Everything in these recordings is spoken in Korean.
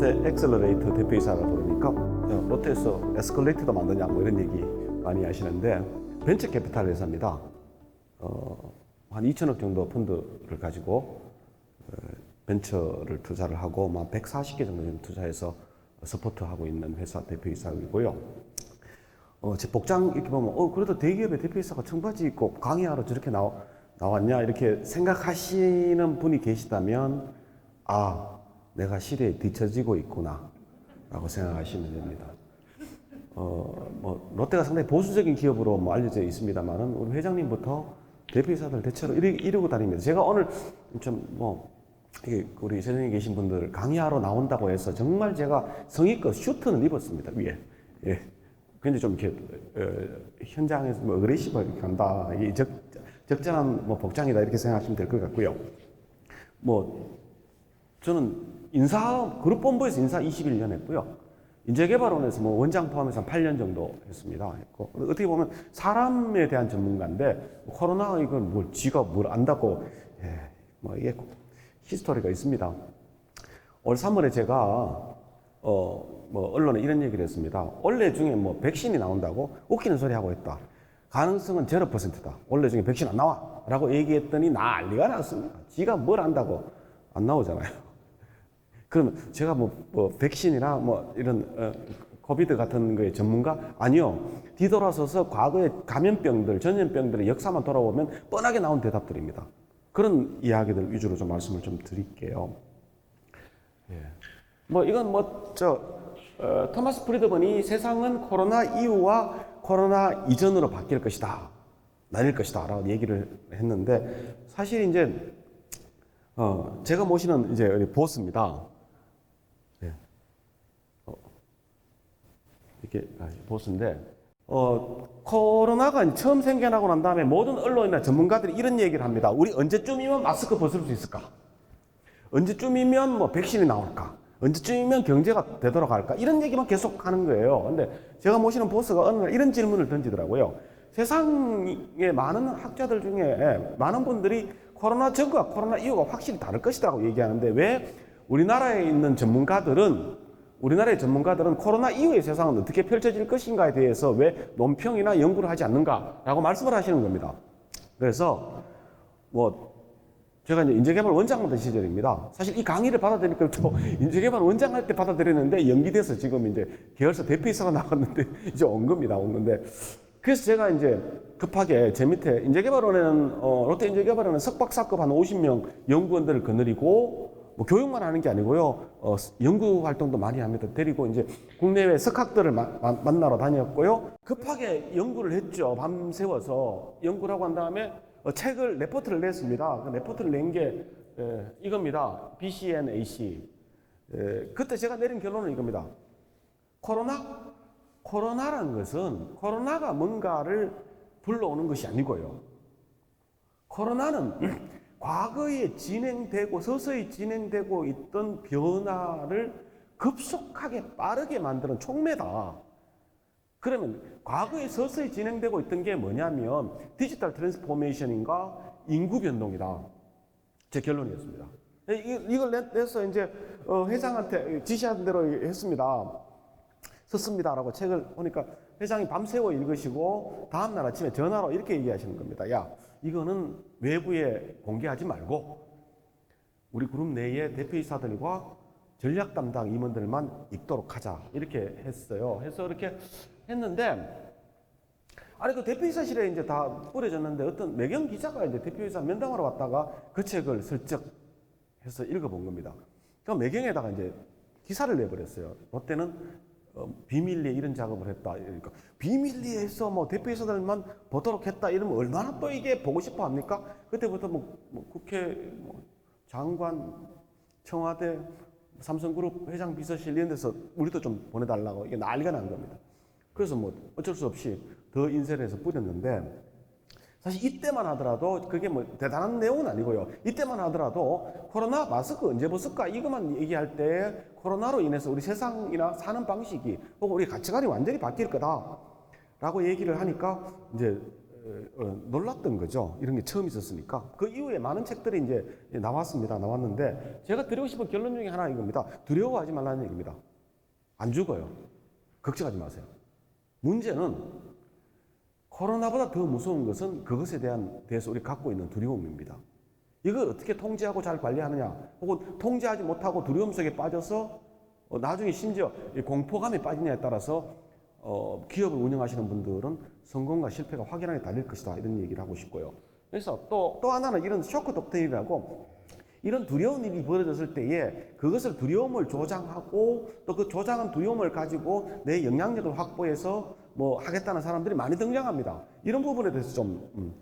롯데 엑셀러레이터 대표이사라고 그러니까 롯데에서 에스컬레이터도 만드냐 뭐 이런 얘기 많이 하시는데 벤처 캐피탈 회사입니다. 한 2천억 정도 펀드를 가지고 벤처를 투자를 하고 140개 정도 투자해서 서포트하고 있는 회사 대표이사이고요. 제 복장 이렇게 보면 그래도 대기업의 대표이사가 청바지 입고 강의하러 저렇게 나왔냐 이렇게 생각하시는 분이 계시다면 내가 시대에 뒤처지고 있구나 라고 생각하시면 됩니다. 롯데가 상당히 보수적인 기업으로 알려져 있습니다만은 우리 회장님부터 대표이사들 대체로 이러고 다닙니다. 제가 오늘 우리 세상에 계신 분들 강의하러 나온다고 해서 정말 제가 성의껏 슈트는 입었습니다, 위에. 예. 근데 좀 이렇게, 현장에서 어그레시브하게 간다. 이 적절한 복장이다. 이렇게 생각하시면 될 것 같고요. 저는 그룹본부에서 인사 21년 했고요. 인재개발원에서 원장 포함해서 한 8년 정도 했습니다. 어떻게 보면 사람에 대한 전문가인데, 코로나 이건 지가 뭘 안다고, 이게 히스토리가 있습니다. 올 3월에 제가, 언론에 이런 얘기를 했습니다. 올해 중에 백신이 나온다고 웃기는 소리 하고 있다. 가능성은 0%다. 올해 중에 백신 안 나와. 라고 얘기했더니 난리가 났습니다. 지가 뭘 안다고 안 나오잖아요. 그럼 제가 백신이나 이런, 코비드 같은 거에 전문가? 아니요. 뒤돌아서서 과거의 감염병들, 전염병들의 역사만 돌아보면 뻔하게 나온 대답들입니다. 그런 이야기들 위주로 좀 말씀을 좀 드릴게요. 예. 이건 토마스 프리드먼이 세상은 코로나 이후와 코로나 이전으로 바뀔 것이다. 나뉠 것이다. 라고 얘기를 했는데, 사실 이제, 제가 모시는 이제 보스입니다. 예. 이렇게 보스인데, 코로나가 처음 생겨나고 난 다음에 모든 언론이나 전문가들이 이런 얘기를 합니다. 우리 언제쯤이면 마스크 벗을 수 있을까? 언제쯤이면 백신이 나올까? 언제쯤이면 경제가 되돌아갈까? 이런 얘기만 계속 하는 거예요. 근데 제가 모시는 보스가 어느 날 이런 질문을 던지더라고요. 세상의 많은 학자들 중에 많은 분들이 코로나 전과 코로나 이후가 확실히 다를 것이라고 얘기하는데 왜 우리나라의 전문가들은 코로나 이후의 세상은 어떻게 펼쳐질 것인가에 대해서 왜 논평이나 연구를 하지 않는가라고 말씀을 하시는 겁니다. 그래서 제가 이제 인재개발 원장 하던 시절입니다. 사실 이 강의를 받아들이니까 인재개발 원장 할 때 받아들였는데 연기돼서 지금 이제 계열사 대표이사가 나왔는데 이제 온 건데 그래서 제가 이제 급하게 제 밑에 인재개발원에는 롯데 인재개발원은 석박사급 한 50명 연구원들을 거느리고 교육만 하는 게 아니고요. 연구 활동도 많이 합니다. 데리고 이제 국내외 석학들을 만나러 다녔고요. 급하게 연구를 했죠. 밤새워서 연구를 하고 한 다음에 레포트를 냈습니다. 그 레포트를 낸 게 이겁니다. BCNAC. 그때 제가 내린 결론은 이겁니다. 코로나라는 것은 코로나가 뭔가를 불러오는 것이 아니고요. 코로나는 과거에 서서히 진행되고 있던 변화를 급속하게 빠르게 만드는 촉매다. 그러면 과거에 서서히 진행되고 있던 게 뭐냐면 디지털 트랜스포메이션인가 인구 변동이다. 제 결론이었습니다. 이걸 내서 이제 회장한테 지시한 대로 했습니다. 썼습니다라고 책을 보니까 회장이 밤새워 읽으시고 다음날 아침에 전화로 이렇게 얘기하시는 겁니다. 야, 이거는 외부에 공개하지 말고 우리 그룹 내의 대표이사들과 전략 담당 임원들만 읽도록 하자. 이렇게 했어요. 해서 이렇게 했는데, 그 대표이사실에 이제 다 뿌려졌는데 어떤 매경 기자가 이제 대표이사 면담하러 왔다가 그 책을 슬쩍 해서 읽어본 겁니다. 그럼 매경에다가 이제 기사를 내버렸어요. 롯데는 비밀리에 이런 작업을 했다. 그러니까 비밀리에서 대표이사들만 보도록 했다. 이러면 얼마나 또 이게 보고 싶어 합니까? 그때부터 국회 장관, 청와대, 삼성그룹 회장 비서실 이런 데서 우리도 좀 보내달라고 이게 난리가 난 겁니다. 그래서 어쩔 수 없이 더 인쇄를 해서 뿌렸는데 사실 이때만 하더라도 그게 대단한 내용은 아니고요. 이때만 하더라도 코로나 마스크 언제 벗을까 이것만 얘기할 때 코로나로 인해서 우리 세상이나 사는 방식이 혹은 우리 가치관이 완전히 바뀔 거다 라고 얘기를 하니까 이제 놀랐던 거죠. 이런 게 처음 있었으니까. 그 이후에 많은 책들이 이제 나왔는데 제가 드리고 싶은 결론 중에 하나 이겁니다. 두려워하지 말라는 얘기입니다. 안 죽어요. 걱정하지 마세요. 문제는 코로나보다 더 무서운 것은 그것에 대해서 우리가 갖고 있는 두려움입니다. 이걸 어떻게 통제하고 잘 관리하느냐, 혹은 통제하지 못하고 두려움 속에 빠져서 나중에 심지어 공포감에 빠지냐에 따라서 기업을 운영하시는 분들은 성공과 실패가 확연하게 달릴 것이다, 이런 얘기를 하고 싶고요. 그래서 또 하나는 이런 쇼크 덕트린이라고, 이런 두려운 일이 벌어졌을 때에 그것을 두려움을 조장하고 또 그 조장한 두려움을 가지고 내 영향력을 확보해서 뭐 하겠다는 사람들이 많이 등장합니다. 이런 부분에 대해서 좀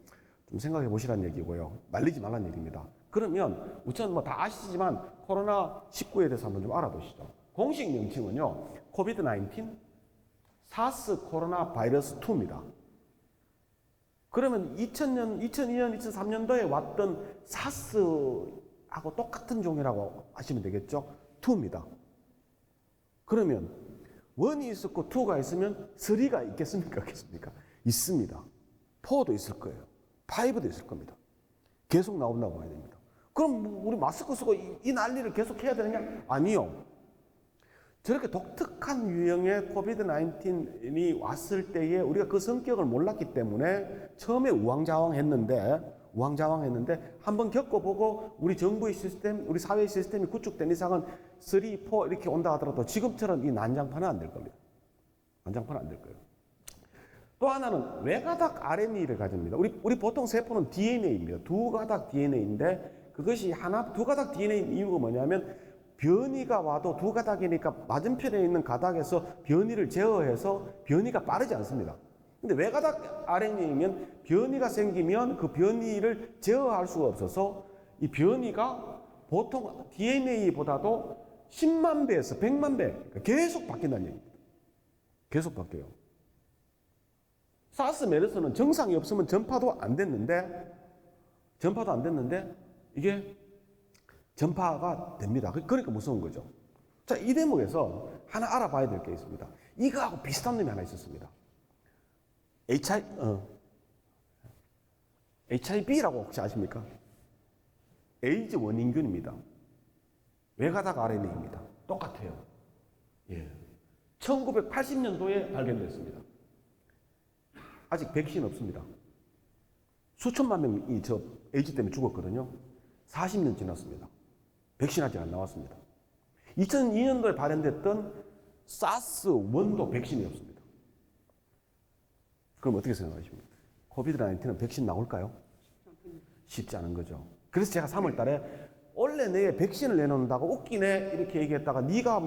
생각해 보시라는 얘기고요. 말리지 말라는 얘기입니다. 그러면 우선 뭐 다 아시지만 코로나19에 대해서 한번 좀 알아보시죠. 공식 명칭은요, 코비드-19 사스 코로나 바이러스 2입니다. 그러면 2002년, 2003년도에 왔던 사스하고 똑같은 종이라고 하시면 되겠죠? 2입니다. 그러면 1이 있었고 2가 있으면 3가 있겠습니까? 없겠습니까? 있습니다. 4도 있을 거예요. 5도 있을 겁니다. 계속 나온다고 봐야 됩니다. 그럼 우리 마스크 쓰고 이 난리를 계속 해야 되느냐? 아니요. 저렇게 독특한 유형의 코비드-19이 왔을 때에 우리가 그 성격을 몰랐기 때문에 처음에 우왕좌왕했는데 한번 겪어보고 우리 정부의 시스템, 우리 사회의 시스템이 구축된 이상은 3, 4 이렇게 온다 하더라도 지금처럼 이 난장판은 안 될 겁니다. 난장판은 안 될 거예요. 또 하나는 외가닥 RNA를 가집니다. 우리 보통 세포는 DNA입니다. 두 가닥 DNA인데 그것이 두 가닥 DNA 이유가 뭐냐면 변이가 와도 두 가닥이니까 맞은편에 있는 가닥에서 변이를 제어해서 변이가 빠르지 않습니다. 근데 외가닥 RNA이면 변이가 생기면 그 변이를 제어할 수가 없어서 이 변이가 보통 DNA보다도 10만 배에서 100만 배 계속 바뀐다는 얘기입니다. 계속 바뀌어요. 사스 메르스는 증상이 없으면 전파도 안 됐는데 이게 전파가 됩니다. 그러니까 무서운 거죠. 자, 이 대목에서 하나 알아봐야 될 게 있습니다. 이거하고 비슷한 놈이 하나 있었습니다. HIV라고 혹시 아십니까? 에이즈 원인균입니다. 외가닥 RNA입니다. 똑같아요. 예. 1980년도에 발견됐습니다. 아직 백신 없습니다. 수천만 명이 저 에이즈 때문에 죽었거든요. 40년 지났습니다. 백신 아직 안 나왔습니다. 2002년도에 발현됐던 사스1도 백신이 없습니다. 그럼 어떻게 생각하십니까? 코비드-19는 백신 나올까요? 쉽지 않은 거죠. 그래서 제가 3월 달에 원래 내에 백신을 내놓는다고 웃기네 이렇게 얘기했다가 네가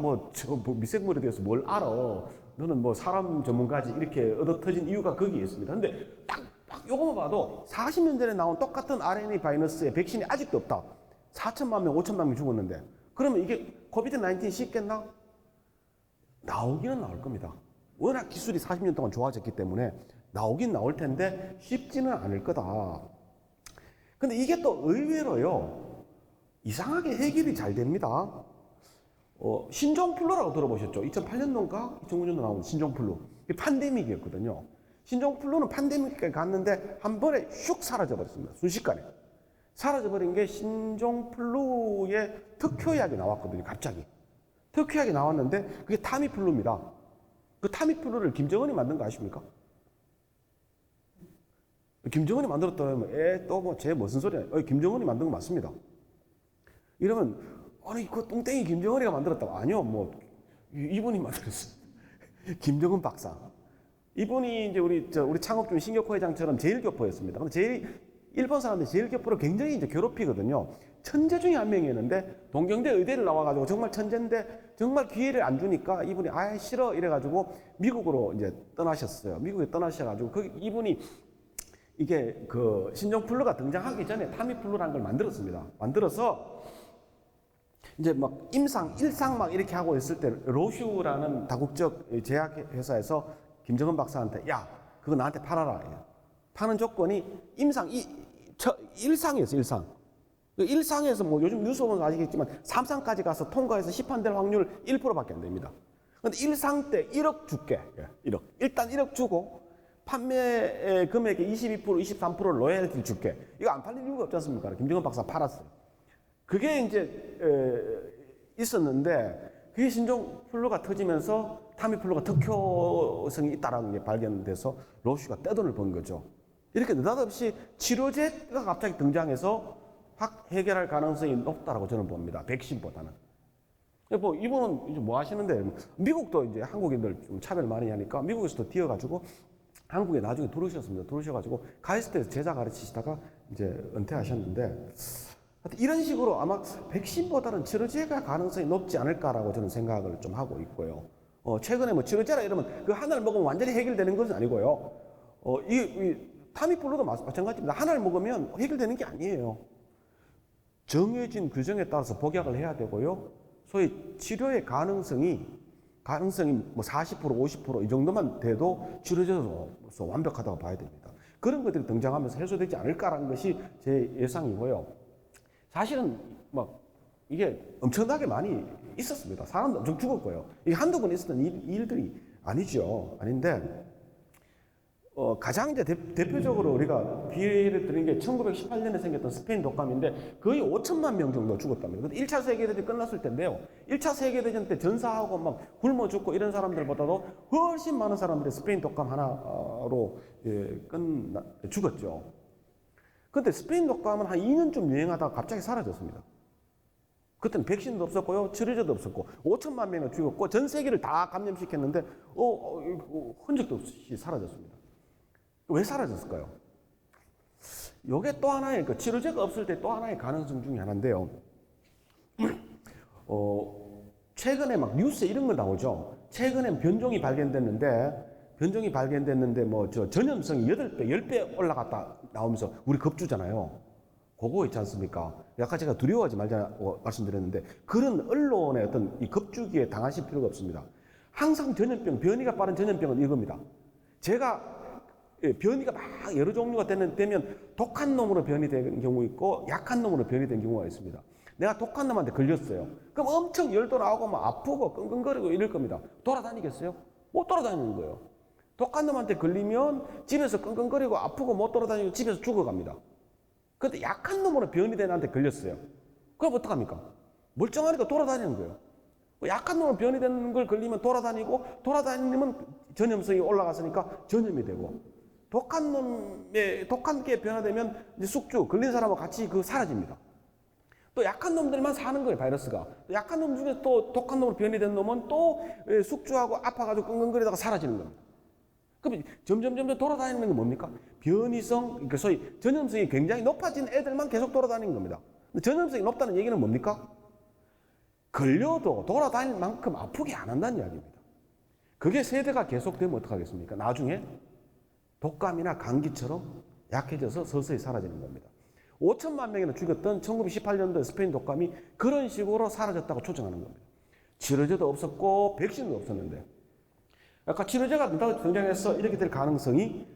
미생물에 대해서 뭘 알아? 너는 뭐 사람 전문가지 이렇게 얻어터진 이유가 거기에 있습니다. 근데 딱 요거만 봐도 40년 전에 나온 똑같은 RNA 바이러스의 백신이 아직도 없다. 4천만 명, 5천만 명 죽었는데 그러면 이게 코비드-19 쉽겠나? 나오기는 나올 겁니다. 워낙 기술이 40년 동안 좋아졌기 때문에 나오긴 나올 텐데 쉽지는 않을 거다. 근데 이게 또 의외로요, 이상하게 해결이 잘 됩니다. 신종플루라고 들어보셨죠? 2008년도인가? 2009년도 나온 신종플루. 이게 팬데믹이었거든요. 신종플루는 팬데믹까지 갔는데 한 번에 슉 사라져버렸습니다. 순식간에. 사라져버린 게 신종플루의 특효약이 나왔거든요. 갑자기. 특효약이 나왔는데 그게 타미플루입니다. 그 타미플루를 김정은이 만든 거 아십니까? 김정은이 만들었다면 또 뭐 제 무슨 소리야. 김정은이 만든 거 맞습니다. 이러면 아니 그 똥땡이 김정은이가 만들었다고. 아니요, 뭐 이분이 만들었어요. 김정은 박사. 이분이 이제 우리 창업중 신격호 회장처럼 제일교포였습니다. 근데 일본 사람들이 제일교포를 굉장히 이제 괴롭히거든요. 천재 중에 한 명이었는데 동경대 의대를 나와가지고 정말 천재인데 정말 기회를 안 주니까 이분이 싫어 이래가지고 미국으로 이제 떠나셨어요. 미국에 떠나셔가지고 이분이 이게 그 신종플루가 등장하기 전에 타미플루라는 걸 만들었습니다. 만들어서 이제 막 일상 막 이렇게 하고 있을 때 로슈라는 다국적 제약회사에서 김정은 박사한테 야 그거 나한테 팔아라. 파는 조건이 일상이었어요. 일상에서 뭐 요즘 뉴스 보면 아시겠지만 3상까지 가서 통과해서 시판될 확률 1%밖에 안 됩니다. 근데 일상 때 1억 줄게. 1억. 일단 1억 주고 판매 금액의 22%, 23%를 로열티를 줄게. 이거 안 팔릴 이유가 없지 않습니까? 김정은 박사 팔았어요. 그게 이제 있었는데 그게 신종플루가 터지면서 타미플루가 특효성이 있다라는 게 발견돼서 로슈가 떼돈을 번 거죠. 이렇게 느닷없이 치료제가 갑자기 등장해서 확 해결할 가능성이 높다라고 저는 봅니다. 백신보다는. 뭐 이분은 이제 뭐 하시는데 미국도 이제 한국인들 좀 차별 많이 하니까 미국에서도 뛰어가지고 한국에 나중에 들어오셨습니다. 들어오셔가지고 가이스트에서 제자 가르치시다가 이제 은퇴하셨는데 이런 식으로 아마 백신보다는 치료제가 가능성이 높지 않을까라고 저는 생각을 좀 하고 있고요. 최근에 뭐 치료제라 이러면 그 하나를 먹으면 완전히 해결되는 것은 아니고요. 이 타미플루도 마찬가지입니다. 하나를 먹으면 해결되는 게 아니에요. 정해진 규정에 따라서 복약을 해야 되고요. 소위 치료의 가능성이 뭐 40%, 50%이 정도만 돼도 치료제로서 완벽하다고 봐야 됩니다. 그런 것들이 등장하면서 해소되지 않을까라는 것이 제 예상이고요. 사실은 막 이게 엄청나게 많이 있었습니다. 사람도 엄청 죽었고요. 이게 한두 번 있었던 일들이 아니죠. 아닌데 가장 이제 대표적으로 우리가 비례를 드린 게 1918년에 생겼던 스페인 독감인데 거의 5천만 명 정도 죽었답니다. 1차 세계대전이 끝났을 텐데요. 1차 세계대전 때 전사하고 막 굶어 죽고 이런 사람들보다도 훨씬 많은 사람들이 스페인 독감 하나로 죽었죠. 근데 스페인 독감은 한 2년쯤 유행하다가 갑자기 사라졌습니다. 그때는 백신도 없었고요, 치료제도 없었고, 5천만 명이 죽었고, 전 세계를 다 감염시켰는데, 흔적도 없이 사라졌습니다. 왜 사라졌을까요? 이게 또 하나의, 치료제가 없을 때 또 하나의 가능성 중에 하나인데요. 최근에 막 뉴스에 이런 거 나오죠. 최근에 변종이 발견됐는데, 뭐, 전염성이 8배, 10배 올라갔다 나오면서 우리 겁주잖아요. 그거 있지 않습니까? 약간 제가 두려워하지 말자고 말씀드렸는데, 그런 언론의 어떤 이 겁주기에 당하실 필요가 없습니다. 항상 변이가 빠른 전염병은 이겁니다. 제가 변이가 막 여러 종류가 되면 독한 놈으로 변이된 경우 있고, 약한 놈으로 변이된 경우가 있습니다. 내가 독한 놈한테 걸렸어요. 그럼 엄청 열도 나오고 막 아프고 끙끙거리고 이럴 겁니다. 돌아다니겠어요? 못 돌아다니는 거예요. 독한 놈한테 걸리면 집에서 끙끙거리고 아프고 못 돌아다니고 집에서 죽어갑니다. 근데 약한 놈으로 변이된 애한테 걸렸어요. 그럼 어떡합니까? 멀쩡하니까 돌아다니는 거예요. 약한 놈으로 변이된 걸 걸리면 돌아다니면 전염성이 올라갔으니까 전염이 되고, 독한 게 변화되면 이제 숙주, 걸린 사람하고 같이 사라집니다. 또 약한 놈들만 사는 거예요, 바이러스가. 약한 놈 중에 또 독한 놈으로 변이된 놈은 또 숙주하고 아파가지고 끙끙거리다가 사라지는 겁니다. 그럼 점점 돌아다니는 건 뭡니까? 변이성, 그러니까 소위 전염성이 굉장히 높아진 애들만 계속 돌아다니는 겁니다. 근데 전염성이 높다는 얘기는 뭡니까? 걸려도 돌아다닐 만큼 아프게 안 한다는 이야기입니다. 그게 세대가 계속되면 어떡하겠습니까? 나중에 독감이나 감기처럼 약해져서 서서히 사라지는 겁니다. 5천만 명이나 죽였던 1918년도 스페인 독감이 그런 식으로 사라졌다고 추정하는 겁니다. 치료제도 없었고 백신도 없었는데, 아까 치료제가 등장해서 이렇게 될 가능성이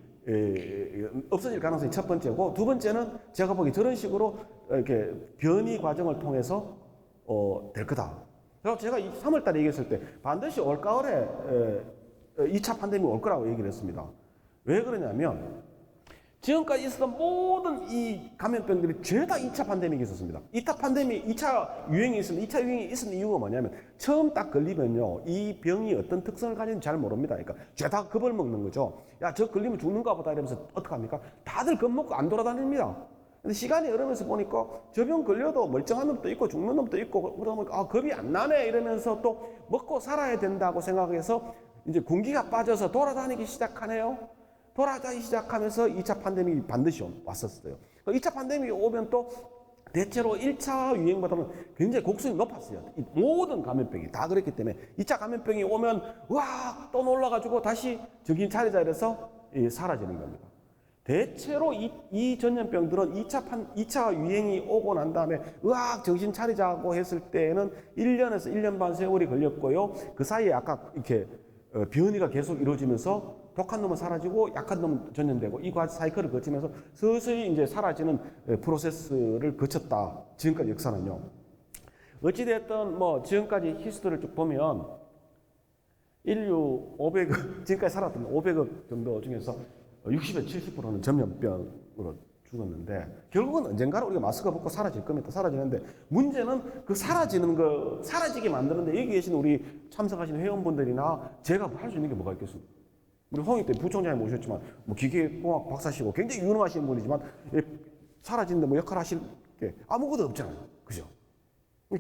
없어질 가능성이 첫 번째고, 두 번째는 제가 보기 저런 식으로 이렇게 변이 과정을 통해서 될 거다. 그래서 제가 3월 달에 얘기했을 때 반드시 올가을에 2차 팬데믹이 올 거라고 얘기를 했습니다. 왜 그러냐면 지금까지 있었던 모든 이 감염병들이 죄다 2차 팬데믹이 있었습니다. 2차 유행이 있었던 이유가 뭐냐면, 처음 딱 걸리면요, 이 병이 어떤 특성을 가지는지 잘 모릅니다. 그러니까 죄다 겁을 먹는 거죠. 야, 저 걸리면 죽는가 보다 이러면서 어떡합니까? 다들 겁먹고 안 돌아다닙니다. 근데 시간이 흐르면서 보니까 저 병 걸려도 멀쩡한 놈도 있고 죽는 놈도 있고, 그러다 보니까 겁이 안 나네 이러면서 또 먹고 살아야 된다고 생각해서 이제 군기가 빠져서 돌아다니기 시작하네요. 돌아다니기 시작하면서 2차 팬데믹이 반드시 왔었어요. 2차 팬데믹이 오면 또 대체로 1차 유행보다는 굉장히 곡선이 높았어요. 모든 감염병이 다 그랬기 때문에 2차 감염병이 오면 또 놀라가지고 다시 정신 차리자 이래서 사라지는 겁니다. 대체로 이 전염병들은 2차 유행이 오고 난 다음에 정신 차리자고 했을 때는 1년에서 1년 반 세월이 걸렸고요. 그 사이에 아까 이렇게 변이가 계속 이루어지면서 독한 놈은 사라지고 약한 놈은 전염되고 이 사이클을 거치면서 서서히 이제 사라지는 프로세스를 거쳤다. 지금까지 역사는요. 어찌됐든 뭐 지금까지 히스토리를 쭉 보면 인류 500억, 지금까지 살았던 500억 정도 중에서 60에서 70%는 전염병으로 죽었는데 결국은 언젠가는 우리가 마스크 벗고 사라질 겁니다. 사라지는데 문제는 그 사라지는 거 사라지게 만드는데 여기 계신 우리 참석하시는 회원분들이나 제가 할 수 있는 게 뭐가 있겠습니까? 우리 홍익 때 부총장님 모셨지만 뭐 기계공학 박사시고 굉장히 유능하신 분이지만 사라지는데 뭐 역할 하실 게 아무것도 없잖아요. 그죠?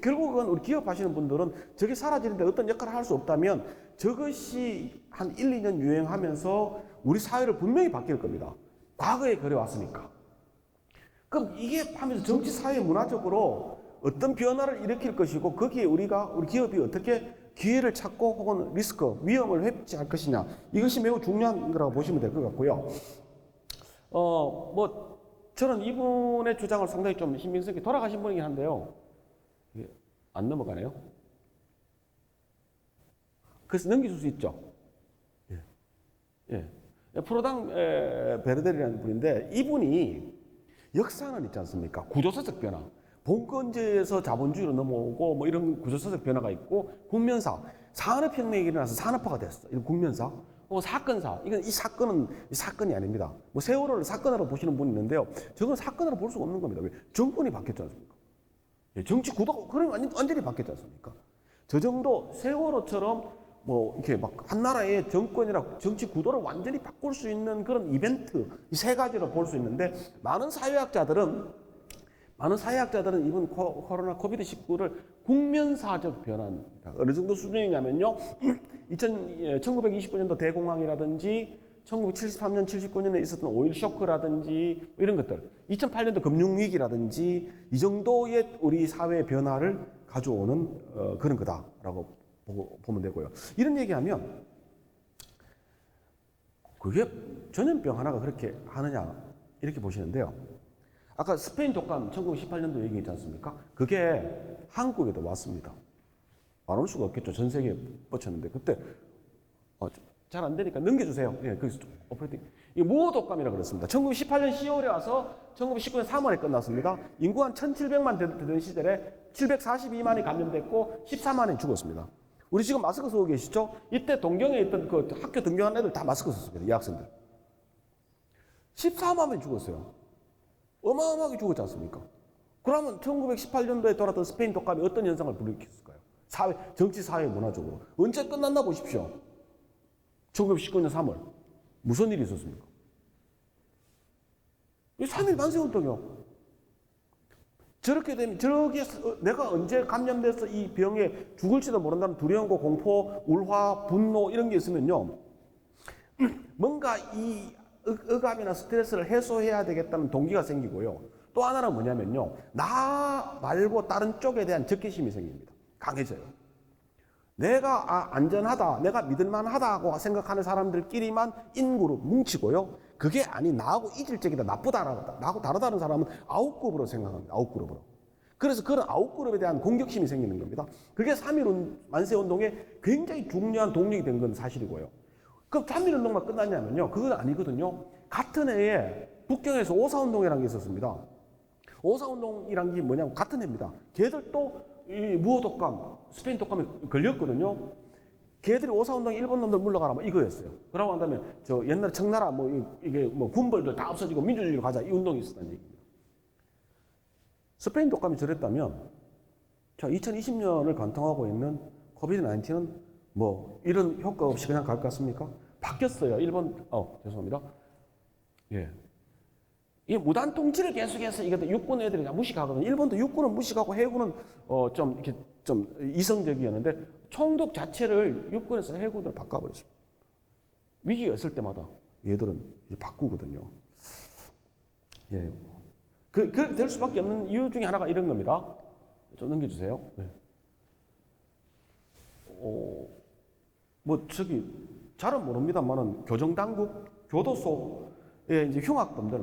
결국은 우리 기업 하시는 분들은 저게 사라지는데 어떤 역할을 할 수 없다면 저것이 한 1, 2년 유행하면서 우리 사회를 분명히 바뀔 겁니다. 과거에 그래왔으니까. 그럼 이게 하면서 정치, 사회, 문화적으로 어떤 변화를 일으킬 것이고 거기에 우리 기업이 어떻게 기회를 찾고 혹은 리스크, 위험을 회피할 것이냐 이것이 매우 중요한 거라고 보시면 될 것 같고요. 뭐 저는 이분의 주장을 상당히 좀 신빙성 있게 돌아가신 분이긴 한데요. 안 넘어가네요. 그래서 넘기실 수 있죠. 예. 프로당 베르델이라는 분인데 이분이 역사는 있지 않습니까? 구조사적 변화. 봉건제에서 자본주의로 넘어오고 뭐 이런 구조사적 변화가 있고 국면사. 산업혁명이 일어나서 산업화가 됐어. 이런 국면사. 사건사. 이건 이 사건은 사건이 아닙니다. 뭐 세월호를 사건으로 보시는 분이 있는데요. 저건 사건으로 볼 수가 없는 겁니다. 왜? 정권이 바뀌었지 않습니까? 정치 구도가 그럼 완전히 바뀌었지 않습니까? 저 정도 세월호처럼 뭐 이렇게 막 한 나라의 정권이나 정치 구도를 완전히 바꿀 수 있는 그런 이벤트 이 세 가지로 볼 수 있는데 많은 사회학자들은 이번 코로나 코비드19를 국면사적 변화입니다. 어느 정도 수준이냐면요. 1929년도 대공황이라든지 1973년, 79년에 있었던 오일 쇼크라든지 이런 것들, 2008년도 금융위기라든지 이 정도의 우리 사회 변화를 가져오는 그런 거다라고 보면 되고요. 이런 얘기하면 그게 전염병 하나가 그렇게 하느냐 이렇게 보시는데요. 아까 스페인 독감 1918년도 얘기했지 않습니까? 그게 한국에도 왔습니다. 안 올 수가 없겠죠. 전 세계에 뻗쳤는데 그때 잘 안 되니까 넘겨주세요. 예, 그 오퍼레이팅. 이 무호 독감이라고 그랬습니다. 1918년 10월에 와서 1919년 3월에 끝났습니다. 인구 한 1,700만 되던 시절에 742만이 감염됐고 14만이 죽었습니다. 우리 지금 마스크 쓰고 계시죠? 이때 동경에 있던 그 학교 등교한 애들 다 마스크 썼습니다. 이 학생들. 14만 명이 죽었어요. 어마어마하게 죽었지 않습니까? 그러면 1918년도에 돌았던 스페인 독감이 어떤 현상을 불러일으켰을까요? 정치, 사회, 문화적으로. 언제 끝났나 보십시오. 1919년 3월. 무슨 일이 있었습니까? 3.1 만세운동이요. 저렇게 되면, 내가 언제 감염돼서 이 병에 죽을지도 모른다는 두려움과 공포, 울화, 분노, 이런 게 있으면요. 뭔가 이 억압이나 스트레스를 해소해야 되겠다는 동기가 생기고요. 또 하나는 뭐냐면요. 나 말고 다른 쪽에 대한 적개심이 생깁니다. 강해져요. 내가 안전하다, 내가 믿을만하다고 생각하는 사람들끼리만 인그룹 뭉치고요. 그게 아닌 나하고 이질적이다, 나쁘다, 나하고 다르다는 사람은 아웃그룹으로 생각합니다. 아웃그룹으로. 그래서 그런 아웃그룹에 대한 공격심이 생기는 겁니다. 그게 3.1 만세운동에 굉장히 중요한 동력이 된 건 사실이고요. 그럼 3.1 운동만 끝났냐면요. 그건 아니거든요. 같은 해에 북경에서 오사운동이라는 게 있었습니다. 오사운동이라는 게 뭐냐면 같은 해입니다. 걔들도 이 무호독감, 스페인 독감에 걸렸거든요. 걔들이 오사운동 일본 놈들 물러가라 뭐 이거였어요. 그러고 난 다음에 저 옛날 청나라 이게 군벌들 다 없어지고 민주주의로 가자 이 운동이 있었다는 얘기입니다. 스페인 독감이 저랬다면 자 2020년을 관통하고 있는 코비드-19는 뭐 이런 효과 없이 그냥 갈 것 같습니까? 바뀌었어요. 일본 죄송합니다. 예. 이 무단 통치를 계속해서 이게 육군 애들이 무식하거든요. 일본도 육군은 무식하고 해군은 좀 이렇게 좀 이성적이었는데 총독 자체를 육군에서 해군으로 바꿔버렸습니다. 위기가 있을 때마다 얘들은 이제 바꾸거든요. 예. 그렇게 될 수밖에 없는 이유 중에 하나가 이런 겁니다. 좀 넘겨주세요. 네. 잘은 모릅니다만은 교정당국, 교도소에 이제 흉악범들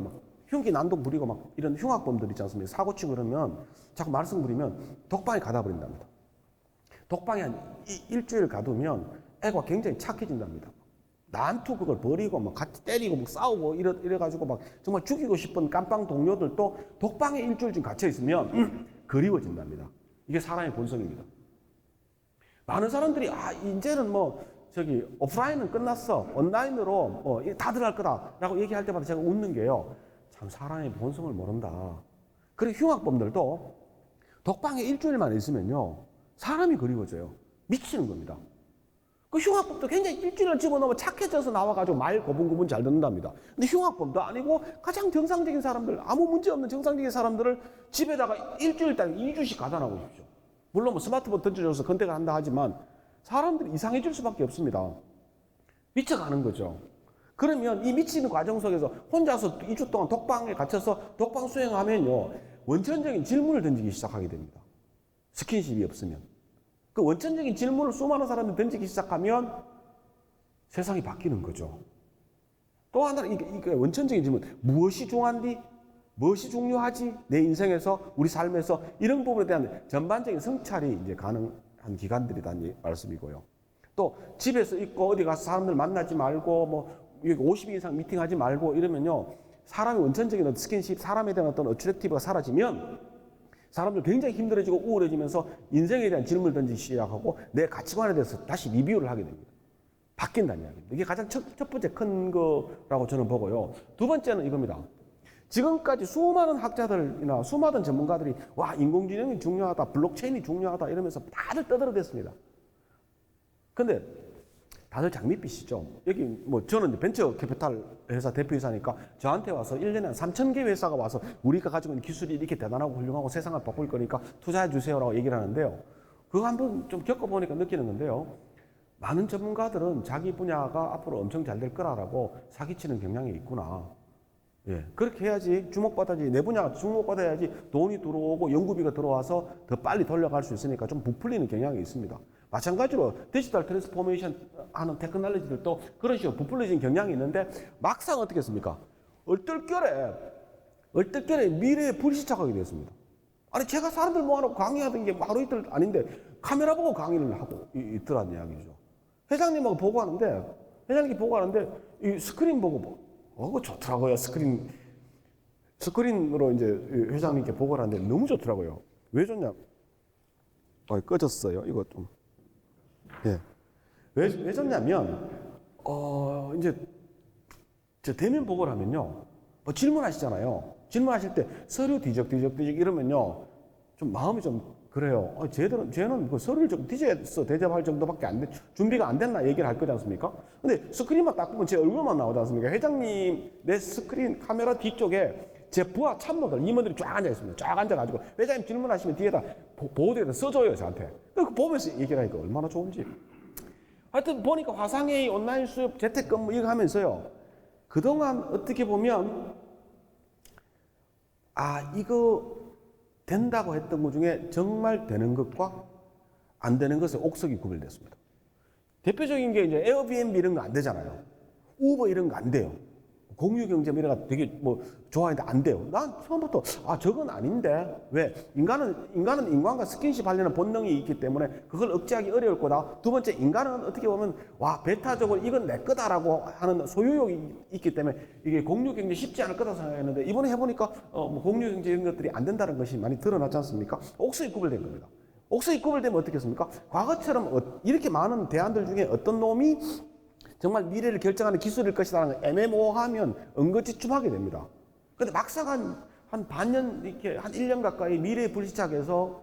흉기 난동 부리고 막 이런 흉악범들 있지 않습니까? 사고 치고 그러면 자꾸 말썽 부리면 독방에 가다 버린답니다. 독방에 한 일주일 가두면 애가 굉장히 착해진답니다. 나한테 그걸 버리고 막 같이 때리고 막 싸우고 이래가지고 막 정말 죽이고 싶은 깜빵 동료들도 독방에 일주일쯤 갇혀 있으면 그리워진답니다. 이게 사람의 본성입니다. 많은 사람들이 이제는 저기 오프라인은 끝났어. 온라인으로 다들 할 거다라고 얘기할 때마다 제가 웃는 게요. 참 사람의 본성을 모른다. 그리고 흉악범들도 독방에 일주일만 있으면요. 사람이 그리워져요. 미치는 겁니다. 그 흉악범도 굉장히 일주일을 집어넣으면 착해져서 나와가지고 말 고분고분 잘 듣는답니다. 근데 흉악범도 아니고 가장 정상적인 사람들, 아무 문제 없는 정상적인 사람들을 집에다가 일주일 당 2주씩 가다 나고 싶죠. 물론 뭐 스마트폰 던져줘서 컨택을 한다 하지만 사람들이 이상해질 수밖에 없습니다. 미쳐가는 거죠. 그러면 이 미치는 과정 속에서 혼자서 2주 동안 독방에 갇혀서 독방 수행하면요. 원천적인 질문을 던지기 시작하게 됩니다. 스킨십이 없으면. 그 원천적인 질문을 수많은 사람들이 던지기 시작하면 세상이 바뀌는 거죠. 또 하나는 이게 원천적인 질문. 무엇이 중요한디? 무엇이 중요하지? 내 인생에서, 우리 삶에서 이런 부분에 대한 전반적인 성찰이 이제 가능한 기간들이라는 말씀이고요. 또 집에서 있고 어디 가서 사람들 만나지 말고 뭐 50인 이상 미팅하지 말고 이러면요. 사람의 원천적인 스킨십, 사람에 대한 어떤 어트랙티브가 사라지면 사람들 굉장히 힘들어지고 우울해지면서 인생에 대한 질문을 던지기 시작하고 내 가치관에 대해서 다시 리뷰를 하게 됩니다. 바뀐다는 이야기입니다. 이게 가장 첫 번째 큰 거라고 저는 보고요. 두 번째는 이겁니다. 지금까지 수많은 학자들이나 수많은 전문가들이 와 인공지능이 중요하다, 블록체인이 중요하다 이러면서 다들 떠들어댔습니다. 근데 다들 장밋빛이죠. 여기 뭐 저는 벤처 캐피탈 회사 대표이사니까 저한테 와서 1년에 한 3,000개 회사가 와서 우리가 가지고 있는 기술이 이렇게 대단하고 훌륭하고 세상을 바꿀 거니까 투자해 주세요라고 얘기를 하는데요. 그거 한번 좀 겪어보니까 느끼는 건데요. 많은 전문가들은 자기 분야가 앞으로 엄청 잘 될 거라고 사기치는 경향이 있구나. 예, 그렇게 해야지 주목받아야지, 내 분야가 주목받아야지 돈이 들어오고 연구비가 들어와서 더 빨리 돌려갈 수 있으니까 좀 부풀리는 경향이 있습니다. 마찬가지로 디지털 트랜스포메이션 하는 테크놀로지들도 그런 식으로 부풀려진 경향이 있는데 막상 어떻게 했습니까? 얼떨결에 미래에 불시착하게 됐습니다. 아니 제가 사람들 모아놓고 강의하던 게 하루 이틀 아닌데 카메라 보고 강의를 하고 있더란 이야기죠. 회장님하고 보고하는데 이 스크린 보고 그거 좋더라고요. 스크린으로 이제 회장님께 보고를 하는데 너무 좋더라고요. 왜 좋냐? 꺼졌어요. 이거 좀. 예. 왜 좋냐면, 이제, 저 대면 보고를 하면요. 뭐 질문하시잖아요. 질문하실 때 서류 뒤적뒤적 이러면요. 좀 마음이 좀 그래요. 쟤는 그 서류를 좀 대접할 정도밖에 준비가 안 됐나 얘기를 할 거지 않습니까? 근데 스크린만 딱 보면 제 얼굴만 나오지 않습니까? 회장님, 내 스크린 카메라 뒤쪽에 제 부하 참모들, 임원들이 쫙 앉아 있습니다. 쫙 앉아가지고, 회장님 질문하시면 뒤에다, 보드에다 써줘요, 저한테. 그 보면서 얘기를 하니까 얼마나 좋은지. 하여튼 보니까 화상회의, 온라인 수업, 재택근무 이거 하면서요. 그동안 어떻게 보면, 이거 된다고 했던 것 중에 정말 되는 것과 안 되는 것의 옥석이 구별됐습니다. 대표적인 게 이제 에어비앤비 이런 거 안 되잖아요. 우버 이런 거 안 돼요. 공유경제 미래가 되게 뭐 좋아하는데 안 돼요. 난 처음부터 저건 아닌데 왜 인간은 인간과 스킨십 하려는 본능이 있기 때문에 그걸 억제하기 어려울 거다. 두 번째 인간은 어떻게 보면 배타적으로 이건 내 거다라고 하는 소유욕이 있기 때문에 이게 공유경제 쉽지 않을 거다 생각했는데 이번에 해보니까 뭐 공유경제 이런 것들이 안 된다는 것이 많이 드러났지 않습니까? 옥석이 구별된 겁니다. 옥석이 구별되면 어떻게 했습니까? 과거처럼 이렇게 많은 대안들 중에 어떤 놈이 정말 미래를 결정하는 기술일 것이라는 걸 애매모호하면 은거지춤하게 됩니다. 근데 막상 한 반년, 이렇게 한 1년 가까이 미래에 불시착해서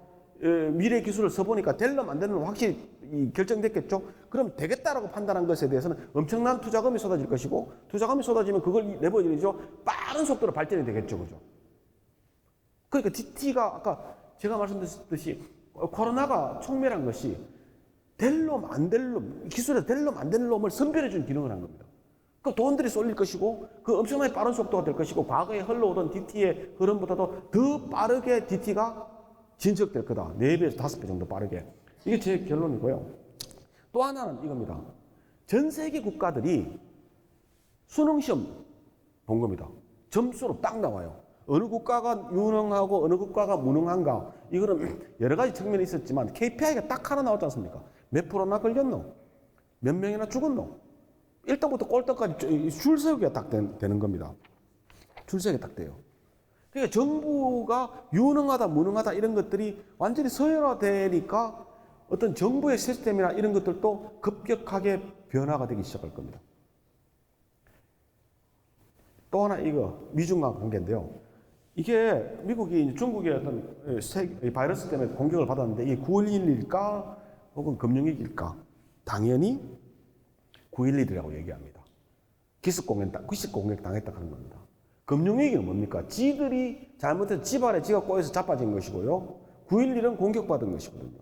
미래 기술을 써보니까 될놈 안 되는 놈 확실히 결정됐겠죠? 그럼 되겠다라고 판단한 것에 대해서는 엄청난 투자금이 쏟아질 것이고 투자금이 쏟아지면 그걸 내버려야죠. 빠른 속도로 발전이 되겠죠. 그죠? 그러니까 DT가 아까 제가 말씀드렸듯이 코로나가 촉멸한 것이 될 놈, 안 될 놈, 기술에 될 놈, 안 될 놈을 선별해주는 기능을 한 겁니다. 그 돈들이 쏠릴 것이고, 그 엄청나게 빠른 속도가 될 것이고, 과거에 흘러오던 DT의 흐름보다도 더 빠르게 DT가 진척될 거다. 4배에서 5배 정도 빠르게. 이게 제 결론이고요. 또 하나는 이겁니다. 전 세계 국가들이 수능시험 본 겁니다. 점수로 딱 나와요. 어느 국가가 유능하고 어느 국가가 무능한가. 이거는 여러 가지 측면이 있었지만 KPI가 딱 하나 나왔지 않습니까? 몇 프로나 걸렸노? 몇 명이나 죽었노? 1등부터 꼴등까지 줄 세우기가 딱 되는 겁니다. 줄 세우기가 딱 돼요. 그러니까 정부가 유능하다, 무능하다 이런 것들이 완전히 서열화되니까 어떤 정부의 시스템이나 이런 것들도 급격하게 변화가 되기 시작할 겁니다. 또 하나 이거 미중 간 관계인데요. 이게 미국이 중국의 어떤 바이러스 때문에 공격을 받았는데 이게 9.11일까 혹은 금융위기일까? 당연히 9.11이라고 얘기합니다. 기습 공격 당했다 하는 겁니다. 금융위기는 뭡니까? 지들이 잘못해서 집안에 지가 꼬여서 자빠진 것이고요. 9.11은 공격받은 것이거든요.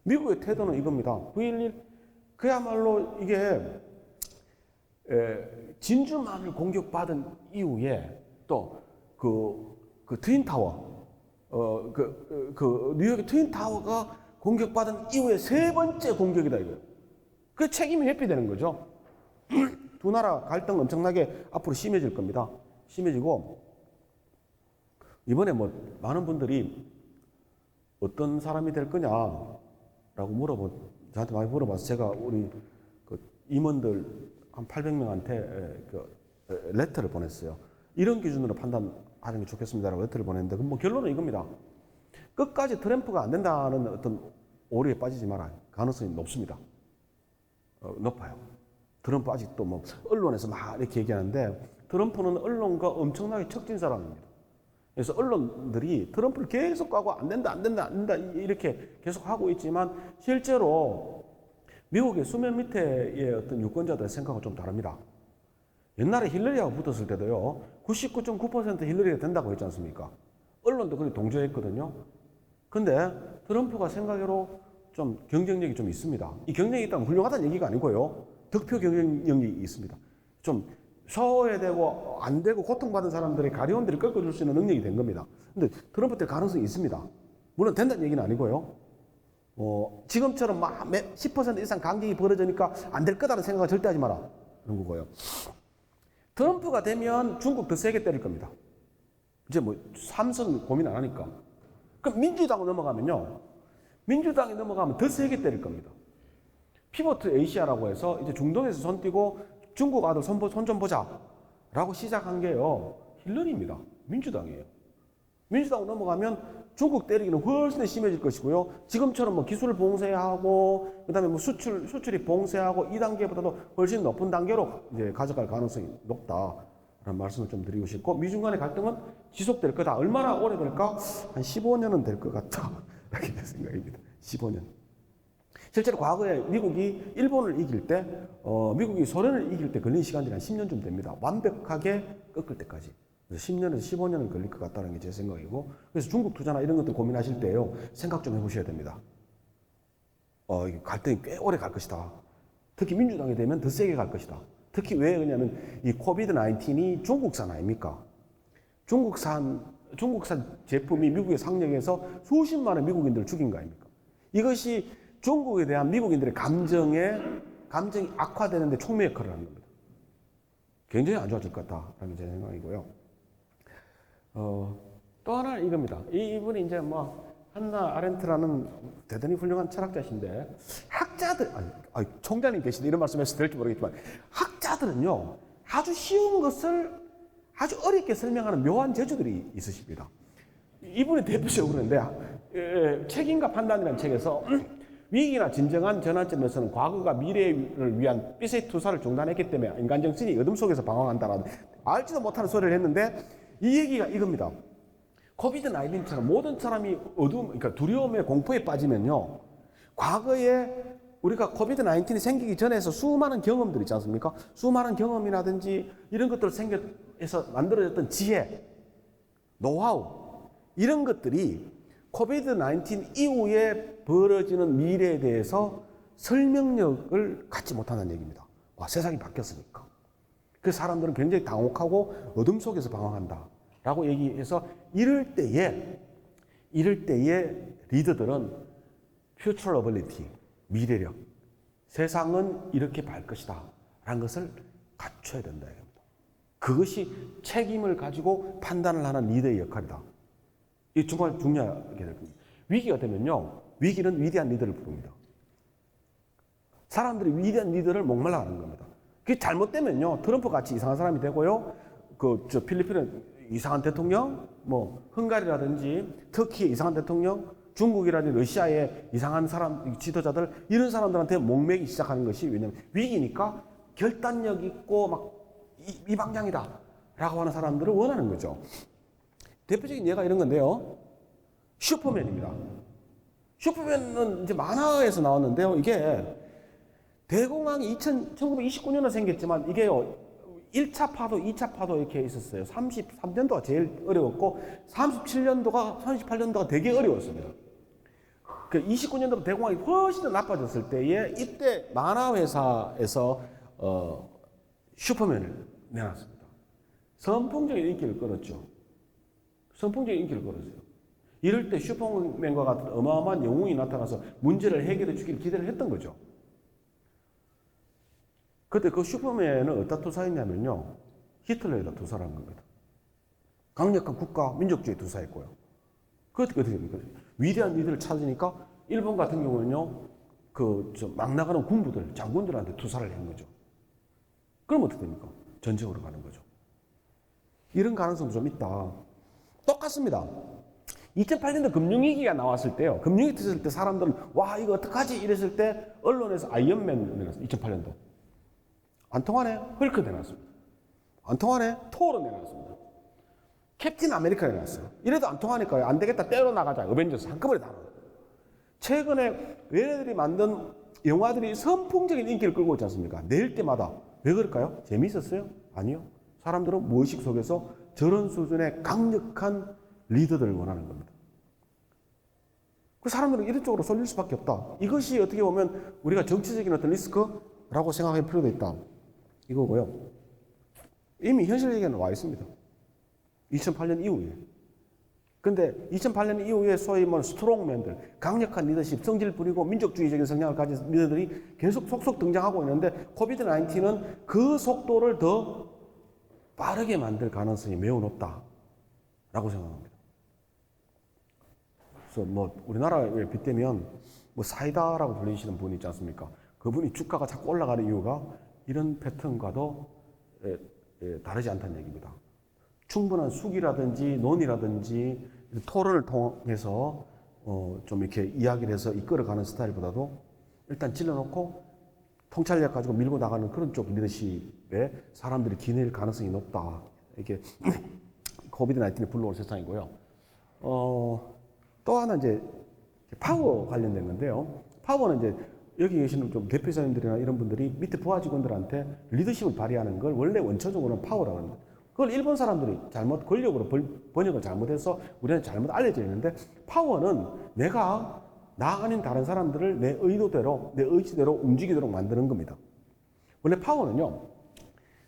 미국의 태도는 이겁니다. 9.11 그야말로 이게 진주만을 공격받은 이후에 또 그 트윈타워 뉴욕의 트윈타워가 공격받은 이후에 세 번째 공격이다 이거예요. 그 책임이 회피되는 거죠. 두 나라 갈등 엄청나게 앞으로 심해질 겁니다. 심해지고 이번에 뭐 많은 분들이 어떤 사람이 될 거냐라고 저한테 많이 물어봐서 제가 우리 그 임원들 한 800명한테 레터를 보냈어요. 이런 기준으로 판단하는 게 좋겠습니다라고 레터를 보냈는데 그럼 뭐 결론은 이겁니다. 끝까지 트럼프가 안 된다는 어떤 오류에 빠지지 마라. 가능성이 높습니다. 높아요. 트럼프 아직도 뭐 언론에서 막 이렇게 얘기하는데 트럼프는 언론과 엄청나게 척진 사람입니다. 그래서 언론들이 트럼프를 계속 가고 안 된다 이렇게 계속 하고 있지만 실제로 미국의 수면 밑에의 어떤 유권자들의 생각은 좀 다릅니다. 옛날에 힐러리하고 붙었을 때도요 99.9% 힐러리가 된다고 했지 않습니까? 언론도 그렇게 동조했거든요. 근데 트럼프가 생각외로 좀 경쟁력이 좀 있습니다. 이 경쟁이 있다면 훌륭하다는 얘기가 아니고요. 득표 경쟁력이 있습니다. 좀 소외되고 안 되고 고통받은 사람들의 가려움들을 꺾어줄 수 있는 능력이 된 겁니다. 근데 트럼프 때 가능성이 있습니다. 물론 된다는 얘기는 아니고요. 지금처럼 막 10% 이상 간격이 벌어지니까 안 될 거다라는 생각을 절대 하지 마라. 그런 거고요. 트럼프가 되면 중국 더 세게 때릴 겁니다. 이제 뭐 삼선 고민 안 하니까. 그럼 민주당으로 넘어가면요. 민주당이 넘어가면 더 세게 때릴 겁니다. 피보트 아시아라고 해서 이제 중동에서 손 띄고 중국 아들 손 좀 보자라고 시작한 게요. 힐러리입니다. 민주당이에요. 민주당으로 넘어가면 중국 때리기는 훨씬 심해질 것이고요. 지금처럼 뭐 기술 봉쇄하고 그다음에 뭐 수출이 봉쇄하고 이 단계보다도 훨씬 높은 단계로 이제 가져갈 가능성이 높다라는 말씀을 좀 드리고 싶고 미중 간의 갈등은 지속될 거다. 얼마나 오래 될까? 한 15년은 될 것 같다. 이렇게 생각입니다. 15년. 실제로 과거에 미국이 일본을 이길 때, 미국이 소련을 이길 때 걸린 시간이 한 10년쯤 됩니다. 완벽하게 꺾을 때까지. 그래서 10년에서 15년은 걸릴 것 같다는 게 제 생각이고, 그래서 중국 투자나 이런 것들 고민하실 때요, 생각 좀 해보셔야 됩니다. 갈등이 꽤 오래 갈 것이다. 특히 민주당이 되면 더 세게 갈 것이다. 특히 왜 그러냐면, 이 코비드-19이 중국산 아닙니까? 중국산 제품이 미국에 상륙해서 수십만의 미국인들을 죽인 거 아닙니까? 이것이 중국에 대한 미국인들의 감정이 악화되는데 촉매 역할을 하는 겁니다. 굉장히 안 좋아질 것 같다라는 제 생각이고요. 또 하나 이겁니다. 이분이 이제 뭐 한나 아렌트라는 대단히 훌륭한 철학자신데 학자들, 총장님 계시는데 이런 말씀해서 될지 모르겠지만 학자들은요 아주 쉬운 것을 아주 어렵게 설명하는 묘한 재주들이 있으십니다. 이분이 대표적으로 그러는데 책임과 판단이라는 책에서 위기나 진정한 전환점에서는 과거가 미래를 위한 삐세 투사를 중단했기 때문에 인간 정신이 어둠 속에서 방황한다라는 알지도 못하는 소리를 했는데 이 얘기가 이겁니다. 코비드-19처럼 모든 사람이 그러니까 두려움에 공포에 빠지면요. 과거에 우리가 코비드-19이 생기기 전에서 수많은 경험들 있지 않습니까? 수많은 경험이라든지 이런 것들 생겨서 만들어졌던 지혜, 노하우 이런 것들이 코비드-19 이후에 벌어지는 미래에 대해서 설명력을 갖지 못한다는 얘기입니다. 와, 세상이 바뀌었으니까. 그래서 사람들은 굉장히 당혹하고 어둠 속에서 방황한다. 라고 얘기해서 이럴 때에 리더들은 future ability, 미래력, 세상은 이렇게 갈 것이다. 라는 것을 갖춰야 된다. 그것이 책임을 가지고 판단을 하는 리더의 역할이다. 이 정말 중요하게 될 겁니다. 위기가 되면요, 위기는 위대한 리더를 부릅니다. 사람들이 위대한 리더를 목말라 하는 겁니다. 그게 잘못되면요, 트럼프 같이 이상한 사람이 되고요, 필리핀은 이상한 대통령, 뭐, 헝가리라든지 터키의 이상한 대통령, 중국이라든지 러시아의 이상한 사람, 지도자들, 이런 사람들한테 목매기 시작하는 것이, 왜냐면 위기니까 결단력 있고 막 이방장이다 라고 하는 사람들을 원하는 거죠. 대표적인 예가 이런 건데요. 슈퍼맨입니다. 슈퍼맨은 이제 만화에서 나왔는데요. 이게 대공황이 1929년에 생겼지만 이게요, 1차 파도, 2차 파도 이렇게 있었어요. 33년도가 제일 어려웠고 37년도가, 38년도가 되게 어려웠습니다. 그 29년도로 대공황이 훨씬 더 나빠졌을 때에 이때 만화회사에서 슈퍼맨을 내놨습니다. 선풍적인 인기를 끌었죠. 선풍적인 인기를 끌었어요. 이럴 때 슈퍼맨과 같은 어마어마한 영웅이 나타나서 문제를 해결해 주기를 기대를 했던 거죠. 그때 그 슈퍼맨은 어디다 투사했냐면요, 히틀러에다 투사를 한 겁니다. 강력한 국가 민족주의에 투사했고요. 그것도 어떻게 됩니까? 위대한 리더를 찾으니까 일본 같은 경우는요, 막 나가는 군부들, 장군들한테 투사를 한 거죠. 그럼 어떻게 됩니까? 전쟁으로 가는 거죠. 이런 가능성도 좀 있다. 똑같습니다. 2008년도 금융위기가 나왔을 때요, 금융위기 터졌을 때 사람들은 와 이거 어떡하지 이랬을 때 언론에서 아이언맨 내놨어요. 2008년도 안 통하네, 헐크 내놨습니다. 안 통하네, 토어로 내놨습니다. 캡틴 아메리카 내놨어요. 이래도 안 통하니까 안 되겠다, 떼어 나가자, 어벤져스 한꺼번에 다. 최근에 얘네들이 만든 영화들이 선풍적인 인기를 끌고 있지 않습니까? 낼 때마다. 왜 그럴까요? 재미있었어요? 아니요. 사람들은 무의식 속에서 저런 수준의 강력한 리더들을 원하는 겁니다. 그 사람들은 이런 쪽으로 쏠릴 수밖에 없다. 이것이 어떻게 보면 우리가 정치적인 어떤 리스크라고 생각할 필요도 있다. 이거고요. 이미 현실 얘기는 와 있습니다. 2008년 이후에. 근데 2008년 이후에 소위 스트롱맨들, 강력한 리더십, 성질 부리고 민족주의적인 성향을 가진 리더들이 계속 속속 등장하고 있는데, 코비드-19는 그 속도를 더 빠르게 만들 가능성이 매우 높다라고 생각합니다. 그래서 우리나라에 빗대면 사이다라고 불리시는 분이 있지 않습니까? 그분이 주가가 자꾸 올라가는 이유가 이런 패턴과도 다르지 않다는 얘기입니다. 충분한 숙이라든지 논의라든지 토론을 통해서 좀 이렇게 이야기를 해서 이끌어가는 스타일보다도 일단 질러놓고 통찰력 가지고 밀고 나가는 그런 쪽 리더십에 사람들이 기댈 가능성이 높다. 이게 코비드-19이 불러온 세상이고요. 또 하나 이제 파워 관련된 건데요. 파워는 이제 여기 계시는 좀 대표이사님들이나 이런 분들이 밑에 부하 직원들한테 리더십을 발휘하는 걸 원래 원초적으로는 파워라고 합니다. 그걸 일본 사람들이 잘못 권력으로 번역을 잘못해서 우리한테 잘못 알려져 있는데, 파워는 내가 나 아닌 다른 사람들을 내 의도대로, 내 의지대로 움직이도록 만드는 겁니다. 원래 파워는요,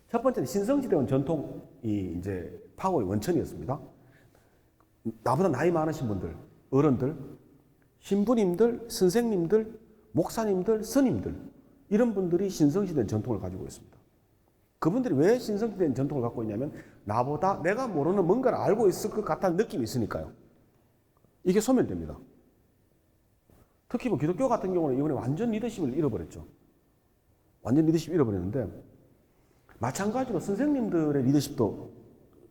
첫 번째는 신성시대원 전통이 이제 파워의 원천이었습니다. 나보다 나이 많으신 분들, 어른들, 신부님들, 선생님들, 목사님들, 스님들, 이런 분들이 신성시대의 전통을 가지고 있습니다. 그분들이 왜 신성시대의 전통을 갖고 있냐면, 나보다 내가 모르는 뭔가를 알고 있을 것 같다는 느낌이 있으니까요. 이게 소멸됩니다. 특히 기독교 같은 경우는 이번에 완전 리더십을 잃어버렸죠. 완전 리더십을 잃어버렸는데, 마찬가지로 선생님들의 리더십도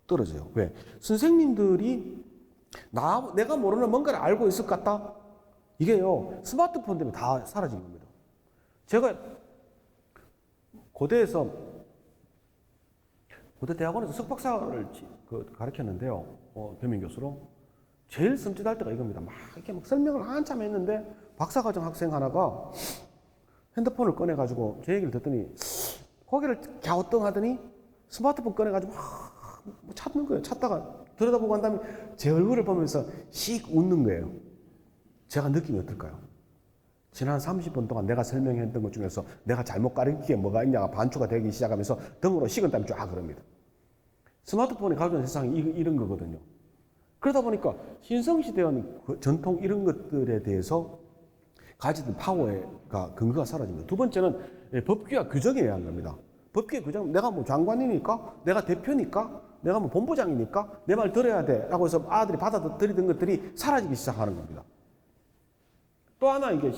떨어져요. 왜? 선생님들이 내가 모르는 뭔가를 알고 있을 것 같다? 이게요, 스마트폰 때문에 다 사라진 겁니다. 제가 고대 대학원에서 석박사를 가르쳤는데요, 겸임교수로. 제일 섬찟할 때가 이겁니다. 이렇게 설명을 한참 했는데, 박사과정 학생 하나가 핸드폰을 꺼내가지고 제 얘기를 듣더니 고개를 갸우뚱하더니 스마트폰 꺼내가지고 찾는 거예요. 찾다가 들여다보고 한 다음에 제 얼굴을 보면서 씩 웃는 거예요. 제가 느낌이 어떨까요? 지난 30분 동안 내가 설명했던 것 중에서 내가 잘못 가르친 게 뭐가 있냐가 반추가 되기 시작하면서 등으로 식은땀이 쫙 흐릅니다. 스마트폰이 가져온 세상이 이런 거거든요. 그러다 보니까 신성시대의 전통 이런 것들에 대해서 가지던 파워가 근거가 사라집니다. 두 번째는 법규와 규정에 의한 겁니다. 법규의 규정, 내가 장관이니까, 내가 대표니까, 내가 본부장이니까 내 말 들어야 돼 라고 해서 아들이 받아들이던 것들이 사라지기 시작하는 겁니다. 또 하나 이게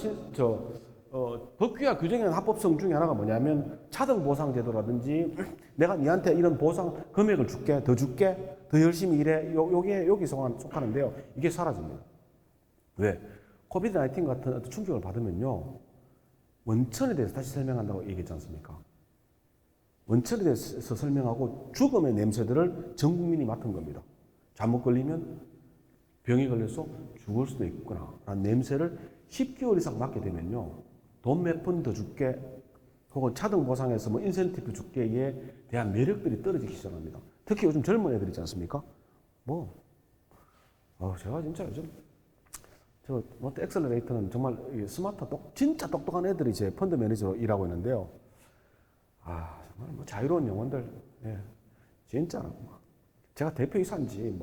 법규와 규정의 합법성 중에 하나가 뭐냐면, 차등보상제도라든지 내가 니한테 이런 보상 금액을 줄게, 더 열심히 일해, 여기에 속하는데요. 이게 사라집니다. 왜? 코비드 19 같은 어떤 충격을 받으면요, 원천에 대해서 다시 설명한다고 얘기했지 않습니까? 원천에 대해서 설명하고 죽음의 냄새들을 전 국민이 맡은 겁니다. 잘못 걸리면 병에 걸려서 죽을 수도 있구나 라는 냄새를 10개월 이상 맡게 되면요, 돈 몇 푼 더 줄게, 혹은 차등 보상해서 뭐 인센티브 줄게에 대한 매력들이 떨어지기 시작합니다. 특히 요즘 젊은 애들 있지 않습니까? 제가 진짜 요즘 롯데 엑셀러레이터는 정말 스마트 진짜 똑똑한 애들이 제 펀드 매니저로 일하고 있는데요. 정말 뭐 자유로운 영혼들, 예, 진짜로 제가 대표이사인지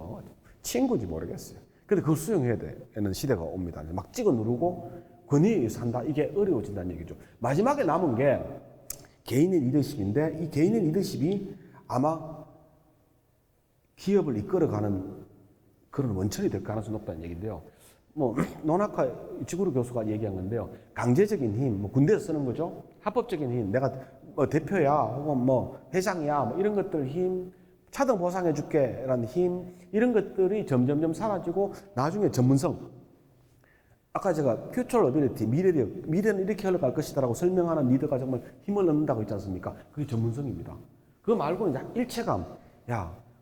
친구인지 모르겠어요. 근데 그걸 수용해야 되는 시대가 옵니다. 막 찍어 누르고 권위에 의해서 한다, 이게 어려워진다는 얘기죠. 마지막에 남은 게 개인의 리더십인데, 이 개인의 리더십이 아마 기업을 이끌어가는 그런 원천이 될 가능성이 높다는 얘기인데요. 논학과 지구루 교수가 얘기한 건데요. 강제적인 힘, 군대에서 쓰는 거죠. 합법적인 힘, 내가 대표야, 혹은 회장이야, 이런 것들 힘, 차등 보상해줄게 라는 힘, 이런 것들이 점점점 사라지고 나중에 전문성, 아까 제가 future ability, 미래는 이렇게 흘러갈 것이다 라고 설명하는 리더가 정말 힘을 얻는다고 했지 않습니까? 그게 전문성입니다. 그거 말고는 이제 일체감,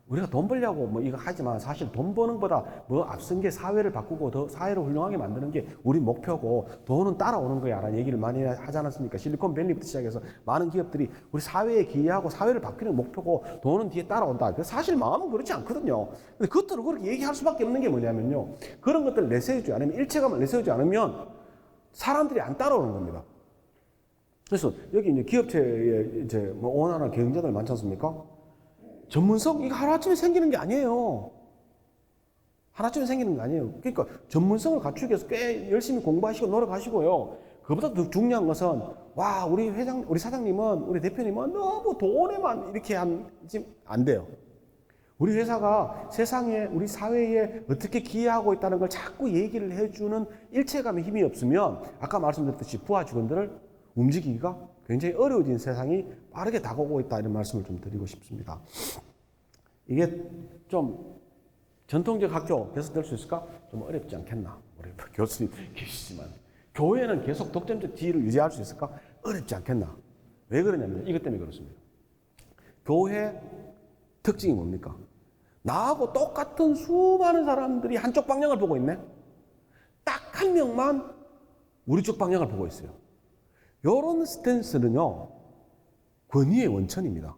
우리가 돈 벌려고 이거 하지만 사실 돈 버는 것보다 앞선 게 사회를 바꾸고 더 사회를 훌륭하게 만드는 게 우리 목표고, 돈은 따라오는 거야 라는 얘기를 많이 하지 않았습니까? 실리콘밸리부터 시작해서 많은 기업들이 우리 사회에 기여하고 사회를 바꾸는 목표고, 돈은 뒤에 따라온다. 사실 마음은 그렇지 않거든요. 근데 그것들을 그렇게 얘기할 수밖에 없는 게 뭐냐면요, 그런 것들을 내세우지 않으면, 일체감을 내세우지 않으면 사람들이 안 따라오는 겁니다. 그래서 여기 이제 기업체에 이제 원하는 경영자들 많지 않습니까? 전문성, 이거 하루아침에 생기는 게 아니에요. 하루아침에 생기는 게 아니에요. 그러니까 전문성을 갖추기 위해서 꽤 열심히 공부하시고 노력하시고요. 그보다 더 중요한 것은, 우리 사장님은, 우리 대표님은 너무 돈에만 이렇게 지금 안 돼요. 우리 회사가 세상에, 우리 사회에 어떻게 기여하고 있다는 걸 자꾸 얘기를 해주는 일체감의 힘이 없으면, 아까 말씀드렸듯이 부하 직원들을 움직이기가 굉장히 어려워진 세상이 빠르게 다가오고 있다, 이런 말씀을 좀 드리고 싶습니다. 이게 좀 전통적 학교 계속 될 수 있을까? 좀 어렵지 않겠나? 우리 교수님 계시지만 교회는 계속 독점적 지위를 유지할 수 있을까? 어렵지 않겠나? 왜 그러냐면 이것 때문에 그렇습니다. 교회 특징이 뭡니까? 나하고 똑같은 수많은 사람들이 한쪽 방향을 보고 있네? 딱 한 명만 우리 쪽 방향을 보고 있어요. 이런 스탠스는요, 권위의 원천입니다.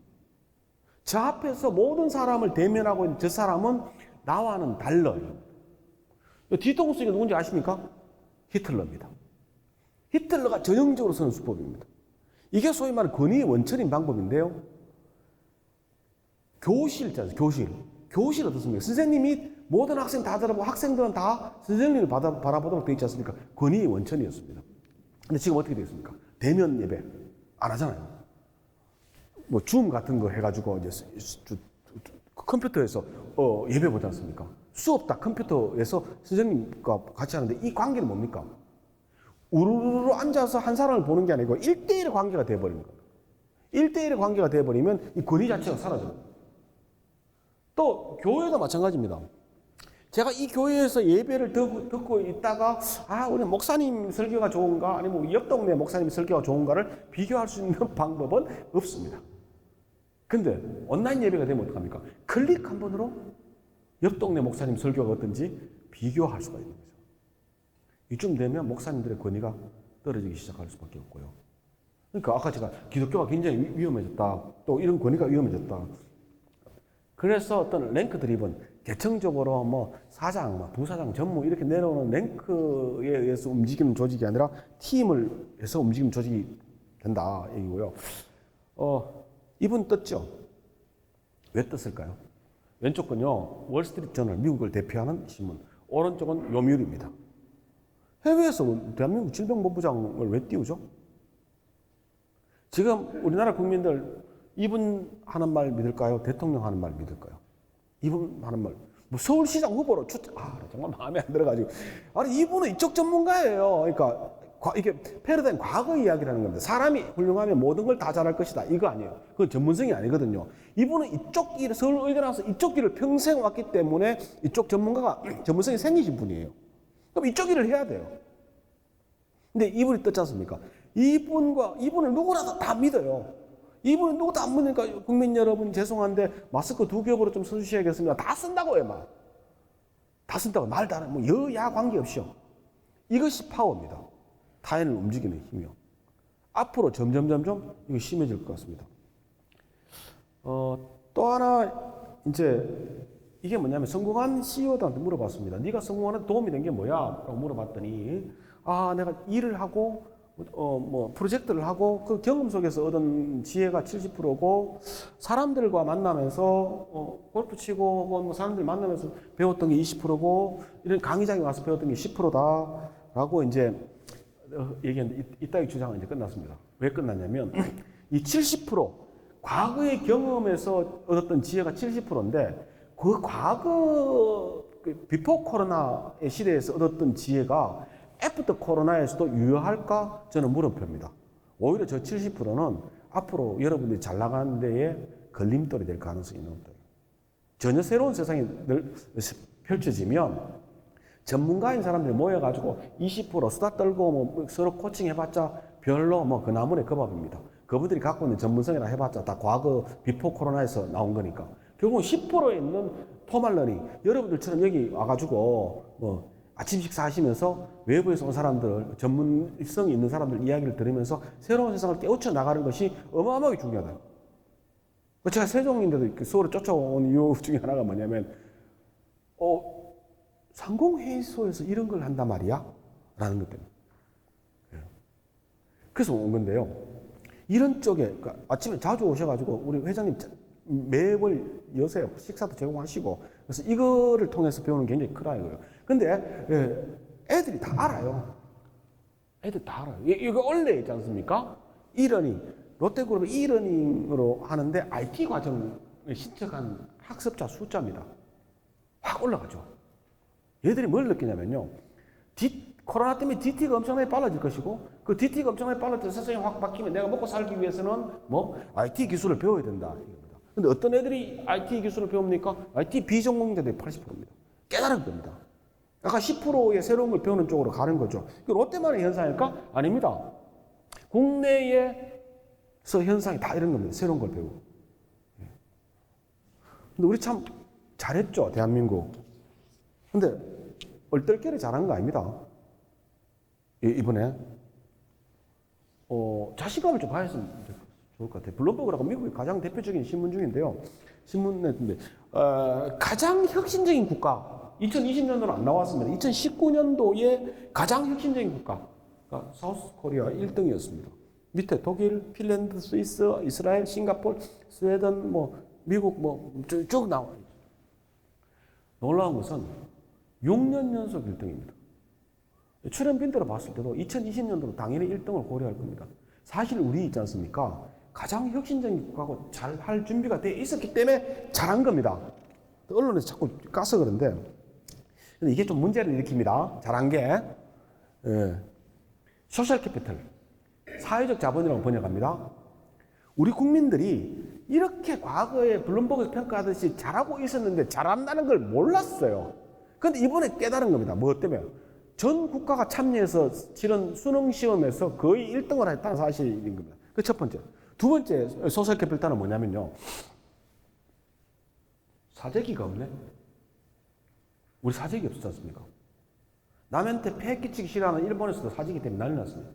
저 앞에서 모든 사람을 대면하고 있는 저 사람은 나와는 달라요. 뒤통수가 누군지 아십니까? 히틀러입니다. 히틀러가 전형적으로 쓰는 수법입니다. 이게 소위 말하는 권위의 원천인 방법인데요. 교실 있잖아요. 교실 어떻습니까? 선생님이 모든 학생 다 들어보고 학생들은 다 선생님을 바라보도록 되어 있지 않습니까? 권위의 원천이었습니다. 근데 지금 어떻게 되겠습니까? 대면 예배 안 하잖아요. 줌 같은 거 해가지고 이제 컴퓨터에서 예배 보지 않습니까? 수업 다 컴퓨터에서 선생님과 같이 하는데, 이 관계는 뭡니까? 우르르 앉아서 한 사람을 보는 게 아니고 1대1의 관계가 되어버리는 거예요. 1대1의 관계가 되어버리면 이 권위 자체가 사라져요. 또 교회도 마찬가지입니다. 제가 이 교회에서 예배를 듣고 있다가 우리 목사님 설교가 좋은가, 아니면 옆 동네 목사님 설교가 좋은가를 비교할 수 있는 방법은 없습니다. 근데 온라인 예배가 되면 어떡합니까? 클릭 한 번으로 옆 동네 목사님 설교가 어떤지 비교할 수가 있는 거죠. 이쯤 되면 목사님들의 권위가 떨어지기 시작할 수밖에 없고요. 그러니까 아까 제가 기독교가 굉장히 위험해졌다, 또 이런 권위가 위험해졌다. 그래서 어떤 랭크 드리븐, 계층적으로 사장, 부사장, 전무 이렇게 내려오는 랭크에 의해서 움직이는 조직이 아니라 팀을 해서 움직이는 조직이 된다 얘기고요. 이분 떴죠? 왜 떴을까요? 왼쪽은요, 월스트리트 저널, 미국을 대표하는 신문. 오른쪽은 요미우리입니다. 해외에서 대한민국 질병본부장을 왜 띄우죠? 지금 우리나라 국민들 이분 하는 말 믿을까요? 대통령 하는 말 믿을까요? 이분 하는 말, 서울시장 후보로 정말 마음에 안 들어가지고. 이분은 이쪽 전문가예요. 그러니까 이게 패러다임 과거 이야기라는 건데, 사람이 훌륭하면 모든 걸 다 잘할 것이다, 이거 아니에요. 그건 전문성이 아니거든요. 이분은 이쪽 길, 서울 의대 나와서 이쪽 길을 평생 왔기 때문에 이쪽 전문성이 생기신 분이에요. 그럼 이쪽 일을 해야 돼요. 근데 이분이 떴지 않습니까? 이분을 누구나 다 믿어요. 이분을 누구 다 안 믿으니까 국민 여러분 죄송한데 마스크 2겹으로 좀 써주셔야겠습니다. 다 쓴다고요, 막. 다 쓴다고. 말 다 하는, 뭐 여야 관계없이요. 이것이 파워입니다. 타인을 움직이는 힘이요. 앞으로 점점 이거 심해질 것 같습니다. 또 하나 이제 이게 뭐냐면 성공한 CEO들한테 물어봤습니다. 네가 성공하는 도움이 된 게 뭐야? 라고 물어봤더니 내가 일을 하고 프로젝트를 하고 그 경험 속에서 얻은 지혜가 70%고 사람들과 만나면서 골프 치고 뭐 사람들 만나면서 배웠던 게 20%고 이런 강의장에 와서 배웠던 게 10%다 라고 이제 얘기했는데 이따위 주장은 이제 끝났습니다. 왜 끝났냐면 이 70% 과거의 경험에서 얻었던 지혜가 70%인데 그 과거 비포 코로나의 시대에서 얻었던 지혜가 애프터 코로나에서도 유효할까? 저는 물음표입니다. 오히려 저 70%는 앞으로 여러분들이 잘 나가는 데에 걸림돌이 될 가능성이 있는 겁니다. 전혀 새로운 세상이 펼쳐지면 전문가인 사람들이 모여가지고 20% 수다 떨고 뭐 서로 코칭해봤자 별로 뭐 그 나물의 그 밥입니다. 그분들이 갖고 있는 전문성이나 해봤자 다 과거 비포 코로나에서 나온 거니까. 결국은 10%에 있는 포말러니 여러분들처럼 여기 와가지고 뭐 아침 식사 하시면서 외부에서 온 사람들, 전문성이 있는 사람들 이야기를 들으면서 새로운 세상을 깨우쳐 나가는 것이 어마어마하게 중요하다. 제가 세종인데도 서울에 쫓아온 이유 중에 하나가 뭐냐면 상공회의소에서 이런 걸 한단 말이야? 라는 것 때문에. 그래서 온 건데요. 이런 쪽에 그러니까 아침에 자주 오셔가지고 우리 회장님 매월 여세 식사도 제공하시고 그래서 이거를 통해서 배우는 게 굉장히 크다 이거예요. 근데 애들이 다 알아요. 애들 다 알아요. 이거 원래 있지 않습니까? 이러닝 롯데그룹의 이러닝으로 하는데 IT 과정을 신청한 학습자 숫자입니다. 확 올라가죠. 얘들이 뭘 느끼냐면요. 코로나 때문에 DT가 엄청나게 빨라질 것이고 그 DT가 엄청나게 빨라져서 세상이 확 바뀌면 내가 먹고 살기 위해서는 IT 기술을 배워야 된다. 근데 어떤 애들이 IT 기술을 배웁니까? IT 비전공자들이 80%입니다. 깨달은 겁니다. 아까 10%의 새로운 걸 배우는 쪽으로 가는 거죠. 그 롯데만의 현상일까? 아닙니다. 국내에서 현상이 다 이런 겁니다. 새로운 걸 배우고. 근데 우리 참 잘했죠, 대한민국. 근데 얼떨결에 잘한 거 아닙니다. 이번에 자신감을 좀 가졌으면 좋을 것 같아요. 블룸버그라고 미국의 가장 대표적인 신문 중인데요. 신문인데 가장 혁신적인 국가 2020년도는 안 나왔습니다. 2019년도에 가장 혁신적인 국가가 사우스 코리아 1등이었습니다. 밑에 독일, 핀란드, 스위스, 이스라엘, 싱가포르, 스웨덴, 미국 쭉 나와요. 놀라운 것은 6년 연속 1등입니다. 출연 빈도로 봤을 때도 2020년도로 당연히 1등을 고려할 겁니다. 사실 우리 있지 않습니까? 가장 혁신적인 국가고 잘 할 준비가 돼 있었기 때문에 잘한 겁니다. 언론에서 자꾸 까서 그런데 근데 이게 좀 문제를 일으킵니다. 잘한 게 소셜 캐피탈, 사회적 자본이라고 번역합니다. 우리 국민들이 이렇게 과거에 블룸버그 평가하듯이 잘하고 있었는데 잘한다는 걸 몰랐어요. 그런데 이번에 깨달은 겁니다. 뭐 때문에? 전 국가가 참여해서 치른 수능 시험에서 거의 1등을 했다는 사실인 겁니다. 그 첫 번째. 두 번째 소셜 캐피탈은 뭐냐면요. 사재기가 없네. 우리 사재기 없었지 않습니까? 남한테 폐 끼치기 싫어하는 일본에서도 사재기 때문에 난리 났습니다.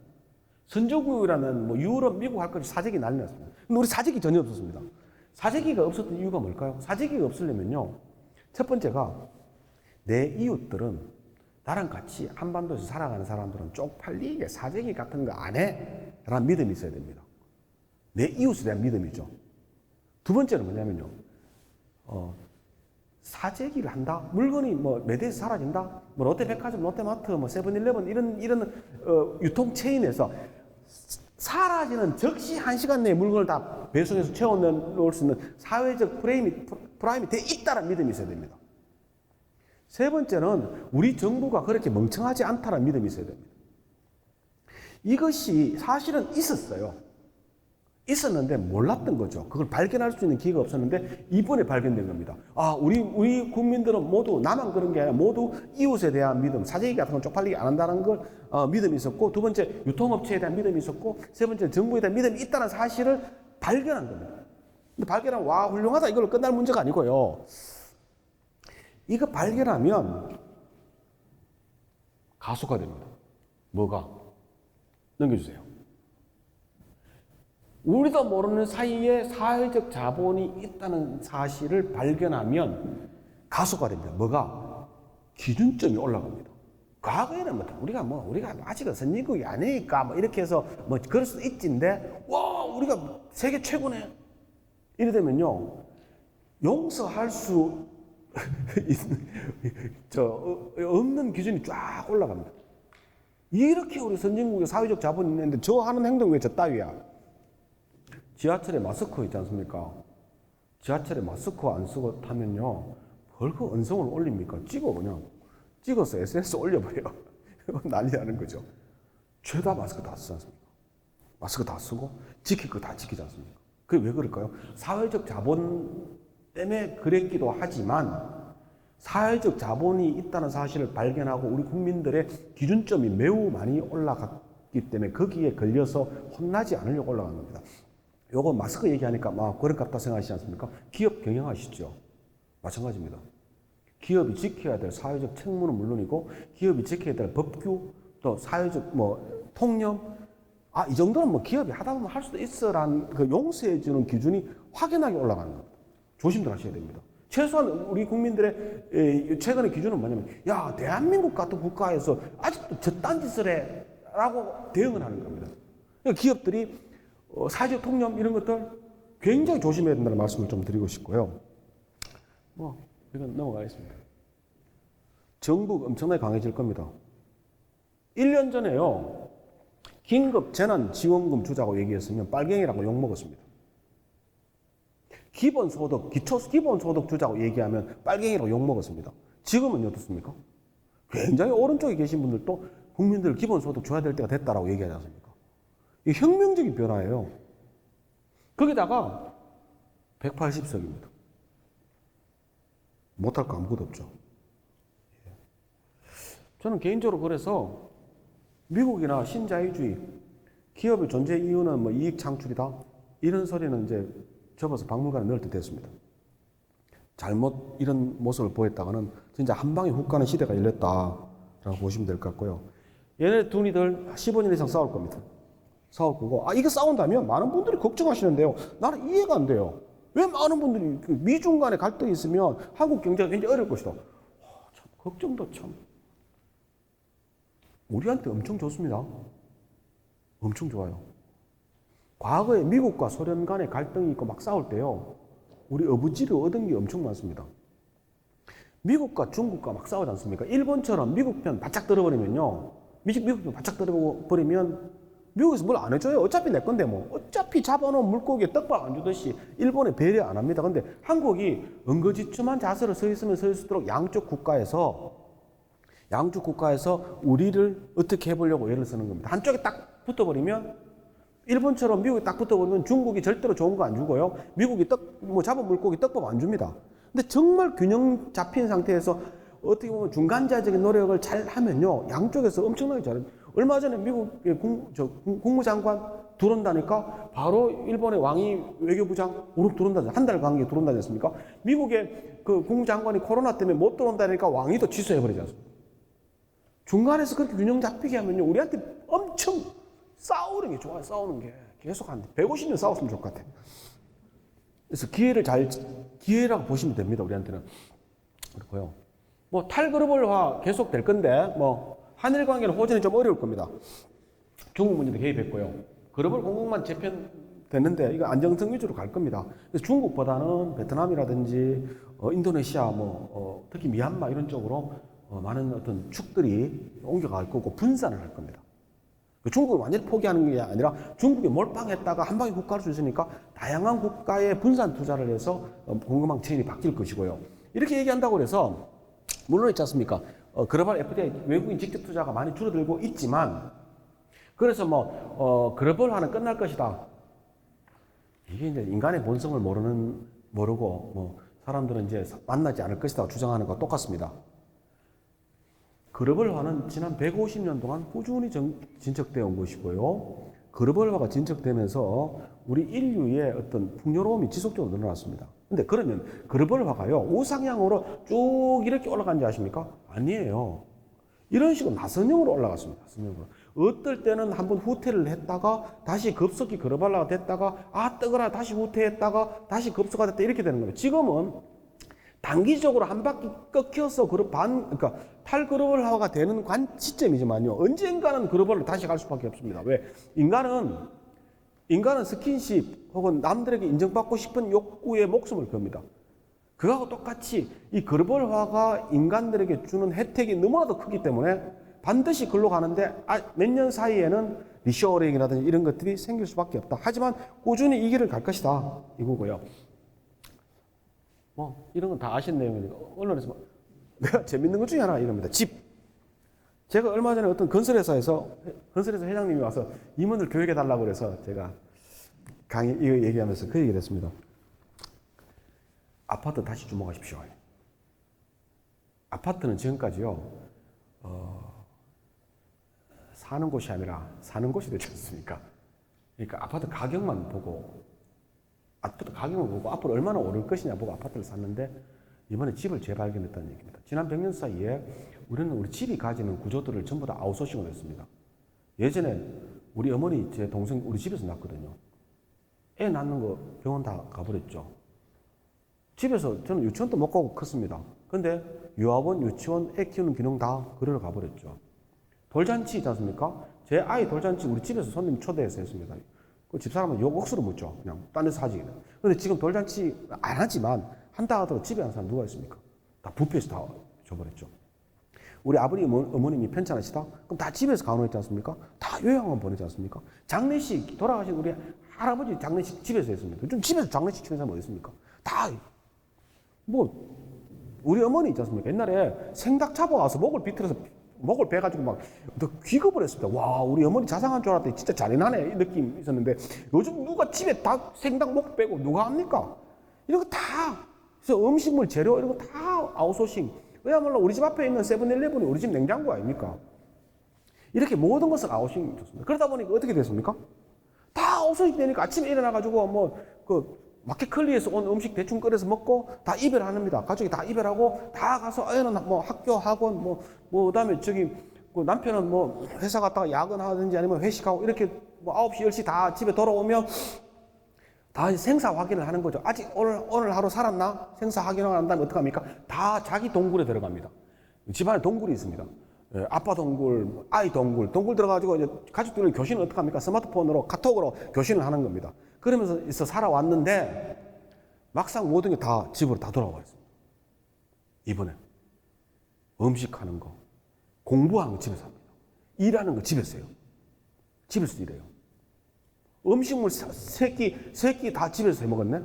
선진국이라는 유럽, 미국 할 것이 사재기 난리 났습니다. 근데 우리 사재기 전혀 없었습니다. 사재기가 없었던 이유가 뭘까요? 사재기가 없으려면요. 첫 번째가 내 이웃들은 나랑 같이 한반도에서 살아가는 사람들은 쪽팔리게 사재기 같은 거 안 해. 라는 믿음이 있어야 됩니다. 내 이웃에 대한 믿음이죠. 두 번째는 뭐냐면요. 사재기를 한다? 물건이 매대에서 사라진다? 롯데백화점, 롯데마트, 세븐일레븐 이런 유통 체인에서 사라지는 즉시 1시간 내에 물건을 다 배송해서 채워놓을 수 있는 사회적 프라임이 돼 있다는 믿음이 있어야 됩니다. 세 번째는 우리 정부가 그렇게 멍청하지 않다는 믿음이 있어야 됩니다. 이것이 사실은 있었어요. 있었는데 몰랐던 거죠. 그걸 발견할 수 있는 기회가 없었는데 이번에 발견된 겁니다. 아, 우리 국민들은 모두 나만 그런 게 아니라 모두 이웃에 대한 믿음, 사재기 같은 건 쪽팔리게 안 한다는 걸 믿음이 있었고, 두 번째 유통업체에 대한 믿음이 있었고, 세 번째 정부에 대한 믿음이 있다는 사실을 발견한 겁니다. 근데 발견하면 와 훌륭하다 이걸로 끝날 문제가 아니고요. 이거 발견하면 가속화 됩니다. 뭐가? 넘겨주세요. 우리도 모르는 사이에 사회적 자본이 있다는 사실을 발견하면 가속화됩니다. 뭐가? 기준점이 올라갑니다. 과거에는 우리가 아직은 선진국이 아니니까 이렇게 해서 그럴 수도 있지인데, 와, 우리가 세계 최고네. 이래 되면요, 용서할 수 없는 기준이 쫙 올라갑니다. 이렇게 우리 선진국의 사회적 자본이 있는데 저 하는 행동 왜 저 따위야? 지하철에 마스크 있지 않습니까? 지하철에 마스크 안 쓰고 타면요, 벌써 언성을 올립니까? 찍어서 SNS 올려버려요. 난리 나는 거죠. 죄다 마스크 다 쓰지 않습니까? 마스크 다 쓰고 지킬 거 다 지키지 않습니까? 그게 왜 그럴까요? 사회적 자본 때문에 그랬기도 하지만, 사회적 자본이 있다는 사실을 발견하고 우리 국민들의 기준점이 매우 많이 올라갔기 때문에 거기에 걸려서 혼나지 않으려고 올라간 겁니다. 요거 마스크 얘기하니까 그런 같다 생각하시지 않습니까? 기업 경영하시죠? 마찬가지입니다. 기업이 지켜야 될 사회적 책무는 물론이고, 기업이 지켜야 될 법규, 또 사회적 통념, 이 정도는 기업이 하다 보면 할 수도 있어라는 그 용서해주는 기준이 확연하게 올라가는 겁니다. 조심들 하셔야 됩니다. 최소한 우리 국민들의 최근의 기준은 뭐냐면, 야, 대한민국 같은 국가에서 아직도 저딴 짓을 해 라고 대응을 하는 겁니다. 그러니까 기업들이 사회적 통념 이런 것들 굉장히 조심해야 된다는 말씀을 좀 드리고 싶고요. 이건 넘어가겠습니다. 정부 엄청나게 강해질 겁니다. 1년 전에요, 긴급 재난 지원금 주자고 얘기했으면 빨갱이라고 욕먹었습니다. 기본소득, 기본소득 주자고 얘기하면 빨갱이라고 욕먹었습니다. 지금은 어떻습니까? 굉장히 오른쪽에 계신 분들도 국민들 기본소득 줘야 될 때가 됐다라고 얘기하지 않습니까? 이 혁명적인 변화예요. 거기다가 180석입니다. 못할 거 아무것도 없죠. 저는 개인적으로 그래서 미국이나 신자유주의, 기업의 존재 이유는 이익 창출이다, 이런 소리는 이제 접어서 박물관에 넣을 때 됐습니다. 잘못 이런 모습을 보였다가는 진짜 한 방에 훅 가는 시대가 열렸다라고 보시면 될 것 같고요. 얘네 둘이들 15년 이상 싸울 겁니다. 싸울 거고, 이거 싸운다면 많은 분들이 걱정하시는데요, 나는 이해가 안 돼요. 왜 많은 분들이 미중 간에 갈등이 있으면 한국 경제가 굉장히 어려울 것이다. 참 걱정도 참. 우리한테 엄청 좋습니다. 엄청 좋아요. 과거에 미국과 소련 간에 갈등이 있고 막 싸울 때요, 우리 어부지를 얻은 게 엄청 많습니다. 미국과 중국과 막 싸우지 않습니까? 일본처럼 미국 편 바짝 들어버리면요, 미국 편 바짝 들어버리면 미국에서 뭘 안 해줘요. 어차피 내 건데 어차피 잡아놓은 물고기에 떡밥 안 주듯이 일본에 배려 안 합니다. 근데 한국이 엉거지춤한 자세로 서 있으면 서 있도록 양쪽 국가에서 우리를 어떻게 해보려고 애를 쓰는 겁니다. 한쪽에 딱 붙어버리면, 일본처럼 미국이 딱 붙어버리면 중국이 절대로 좋은 거 안 주고요, 미국이 잡은 물고기 떡밥 안 줍니다. 근데 정말 균형 잡힌 상태에서 어떻게 보면 중간자적인 노력을 잘 하면요, 양쪽에서 엄청나게 잘해요. 얼마 전에 미국의 국무장관 들어온다니까 바로 일본의 왕이 외교부장 들어온다지, 한 달 관계에 들어온다지 않습니까? 미국의 그 국무장관이 코로나 때문에 못 들어온다니까 왕이 취소해버리지 않습니까? 중간에서 그렇게 균형 잡히게 하면요, 우리한테 엄청 싸우는 게 좋아요. 싸우는 게 계속 150년 싸웠으면 좋을 것 같아요. 그래서 기회라고 보시면 됩니다. 우리한테는. 그렇고요. 탈글로벌화 계속 될 건데, 한일 관계는 호전이 좀 어려울 겁니다. 중국 문제도 개입했고요. 글로벌 공급만 재편됐는데 이거 안정성 위주로 갈 겁니다. 그래서 중국보다는 베트남이라든지 인도네시아, 특히 미얀마 이런 쪽으로 많은 어떤 축들이 옮겨갈 거고 분산을 할 겁니다. 중국을 완전히 포기하는 게 아니라 중국에 몰빵했다가 한 방에 국가를 수 있으니까 다양한 국가에 분산 투자를 해서 공급망 체인이 바뀔 것이고요. 이렇게 얘기한다고 해서 물론 있지 않습니까? 글로벌 FDI 외국인 직접 투자가 많이 줄어들고 있지만, 그래서 글로벌화는 끝날 것이다. 이게 이제 인간의 본성을 모르고 뭐 사람들은 이제 만나지 않을 것이다 주장하는 것과 똑같습니다. 그르벌화는 지난 150년 동안 꾸준히 진척되어 온 것이고요. 그르벌화가 진척되면서 우리 인류의 어떤 풍요로움이 지속적으로 늘어났습니다. 근데 그러면 그르벌화가요, 우상향으로 쭉 이렇게 올라간지 아십니까? 아니에요. 이런 식으로 나선형으로 올라갔습니다. 나선형으로. 어떨 때는 한번 후퇴를 했다가 다시 급속히 그르벌화가 됐다가 뜨거라 다시 후퇴했다가 다시 급속화 됐다 이렇게 되는 거예요. 지금은 단기적으로 한 바퀴 꺾여서 그러니까 탈그르벌화가 되는 시점이지만요. 언젠가는 그르벌로 다시 갈 수밖에 없습니다. 왜? 인간은 스킨십 혹은 남들에게 인정받고 싶은 욕구에 목숨을 겁니다. 그거하고 똑같이 이 그르벌화가 인간들에게 주는 혜택이 너무나도 크기 때문에 반드시 글로 가는데 몇 년 사이에는 리쇼어링이라든지 이런 것들이 생길 수밖에 없다. 하지만 꾸준히 이 길을 갈 것이다. 이거고요. 뭐 이런 건 다 아시는 내용이니까 언론에서 내가 재밌는 것 중에 하나 이겁니다. 집. 제가 얼마 전에 어떤 건설회사 회장님이 와서 임원들 교육해 달라고 그래서 제가 강의 이거 얘기하면서 그 얘기를 했습니다. 아파트 다시 주목하십시오. 아파트는 지금까지요 사는 곳이 아니라 사는 곳이 되지 않습니까? 그러니까 아파트 가격만 보고 앞으로 얼마나 오를 것이냐 보고 아파트를 샀는데 이번에 집을 재발견했다는 얘기입니다. 지난 100년 사이에 우리 집이 가지는 구조들을 전부 다 아웃소싱을 했습니다. 예전에 우리 어머니 제 동생 우리 집에서 낳거든요. 애 낳는 거 병원 다 가버렸죠. 집에서 저는 유치원도 못 가고 컸습니다. 근데 유아원, 유치원, 애 키우는 기능 다 그러러 가버렸죠. 돌잔치 있지 않습니까? 제 아이 돌잔치 우리 집에서 손님 초대해서 했습니다. 그 집사람은 욕 억수로 묻죠. 그냥 딴 데서 하지. 근데 지금 돌잔치 안 하지만 한다 하더라도 집에 하는 사람 누가 있습니까? 다 뷔페에서 다 줘버렸죠. 우리 아버님, 어머님이 편찮으시다? 그럼 다 집에서 간호했지 않습니까? 다 요양원 보내지 않습니까? 장례식, 돌아가신 우리 할아버지 장례식 집에서 했습니다. 요즘 집에서 장례식 치는 사람 어디 있습니까? 우리 어머니 있지 않습니까? 옛날에 생닭 잡아와서 목을 비틀어서 목을 베가지고 막 귀급을 했습니다. 와, 우리 어머니 자상한 줄 알았더니 진짜 잔인하네. 이 느낌 있었는데 요즘 누가 집에 다 생닭 목 빼고 누가 합니까? 이런 거 다, 그래서 음식물 재료 이런 거 다 아웃소싱. 왜냐면 우리 집 앞에 있는 세븐일레븐이 우리 집 냉장고 아닙니까? 이렇게 모든 것을 아웃소싱이 좋습니다. 그러다 보니까 어떻게 됐습니까? 다 아웃소싱 되니까 아침에 일어나가지고 마켓컬리에서 온 음식 대충 끓여서 먹고 다 이별합니다. 가족이 다 이별하고 다 가서 애는 뭐 학교 학원 그다음에 남편은 회사 갔다가 야근하든지 아니면 회식하고 이렇게 9시 10시 다 집에 돌아오면 다 생사 확인을 하는 거죠. 아직 오늘 하루 살았나? 생사 확인을 한 다음에 어떡합니까? 다 자기 동굴에 들어갑니다. 집안에 동굴이 있습니다. 아빠 동굴, 아이 동굴 들어가지고 이제 가족들은 교신을 어떡합니까? 스마트폰으로 카톡으로 교신을 하는 겁니다. 그러면서 살아왔는데 막상 모든 게 다 집으로 다 돌아와 있습니다. 이번에 음식하는 거, 공부하는 거 집에서 합니다. 일하는 거 집에서 해요. 집에서 일해요. 음식물 세끼 다 집에서 해 먹었네?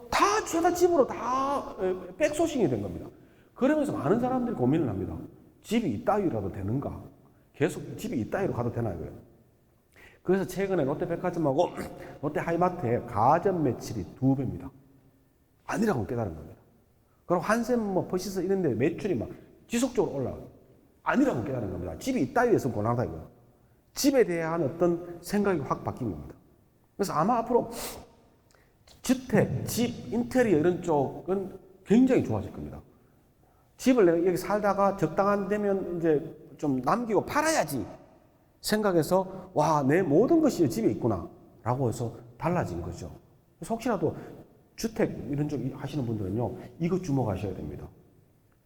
다 죄다 집으로 다 백소싱이 된 겁니다. 그러면서 많은 사람들이 고민을 합니다. 집이 이따위라도 되는가? 계속 집이 이따위로 가도 되나 이거예요. 그래서 최근에 롯데백화점하고 롯데하이마트의 가전 매출이 2배입니다. 아니라고 깨달은 겁니다. 그럼 한샘 퍼시스 이런 데 매출이 막 지속적으로 올라가요. 아니라고 깨달은 겁니다. 집이 이따위에서 곤란하다 이거예요. 집에 대한 어떤 생각이 확 바뀐 겁니다. 그래서 아마 앞으로 주택, 집, 인테리어 이런 쪽은 굉장히 좋아질 겁니다. 집을 내가 여기 살다가 적당한 되면 이제 좀 남기고 팔아야지 생각해서 내 모든 것이 집에 있구나 라고 해서 달라진 거죠. 그래서 혹시라도 주택 이런 쪽 하시는 분들은요, 이거 주목하셔야 됩니다.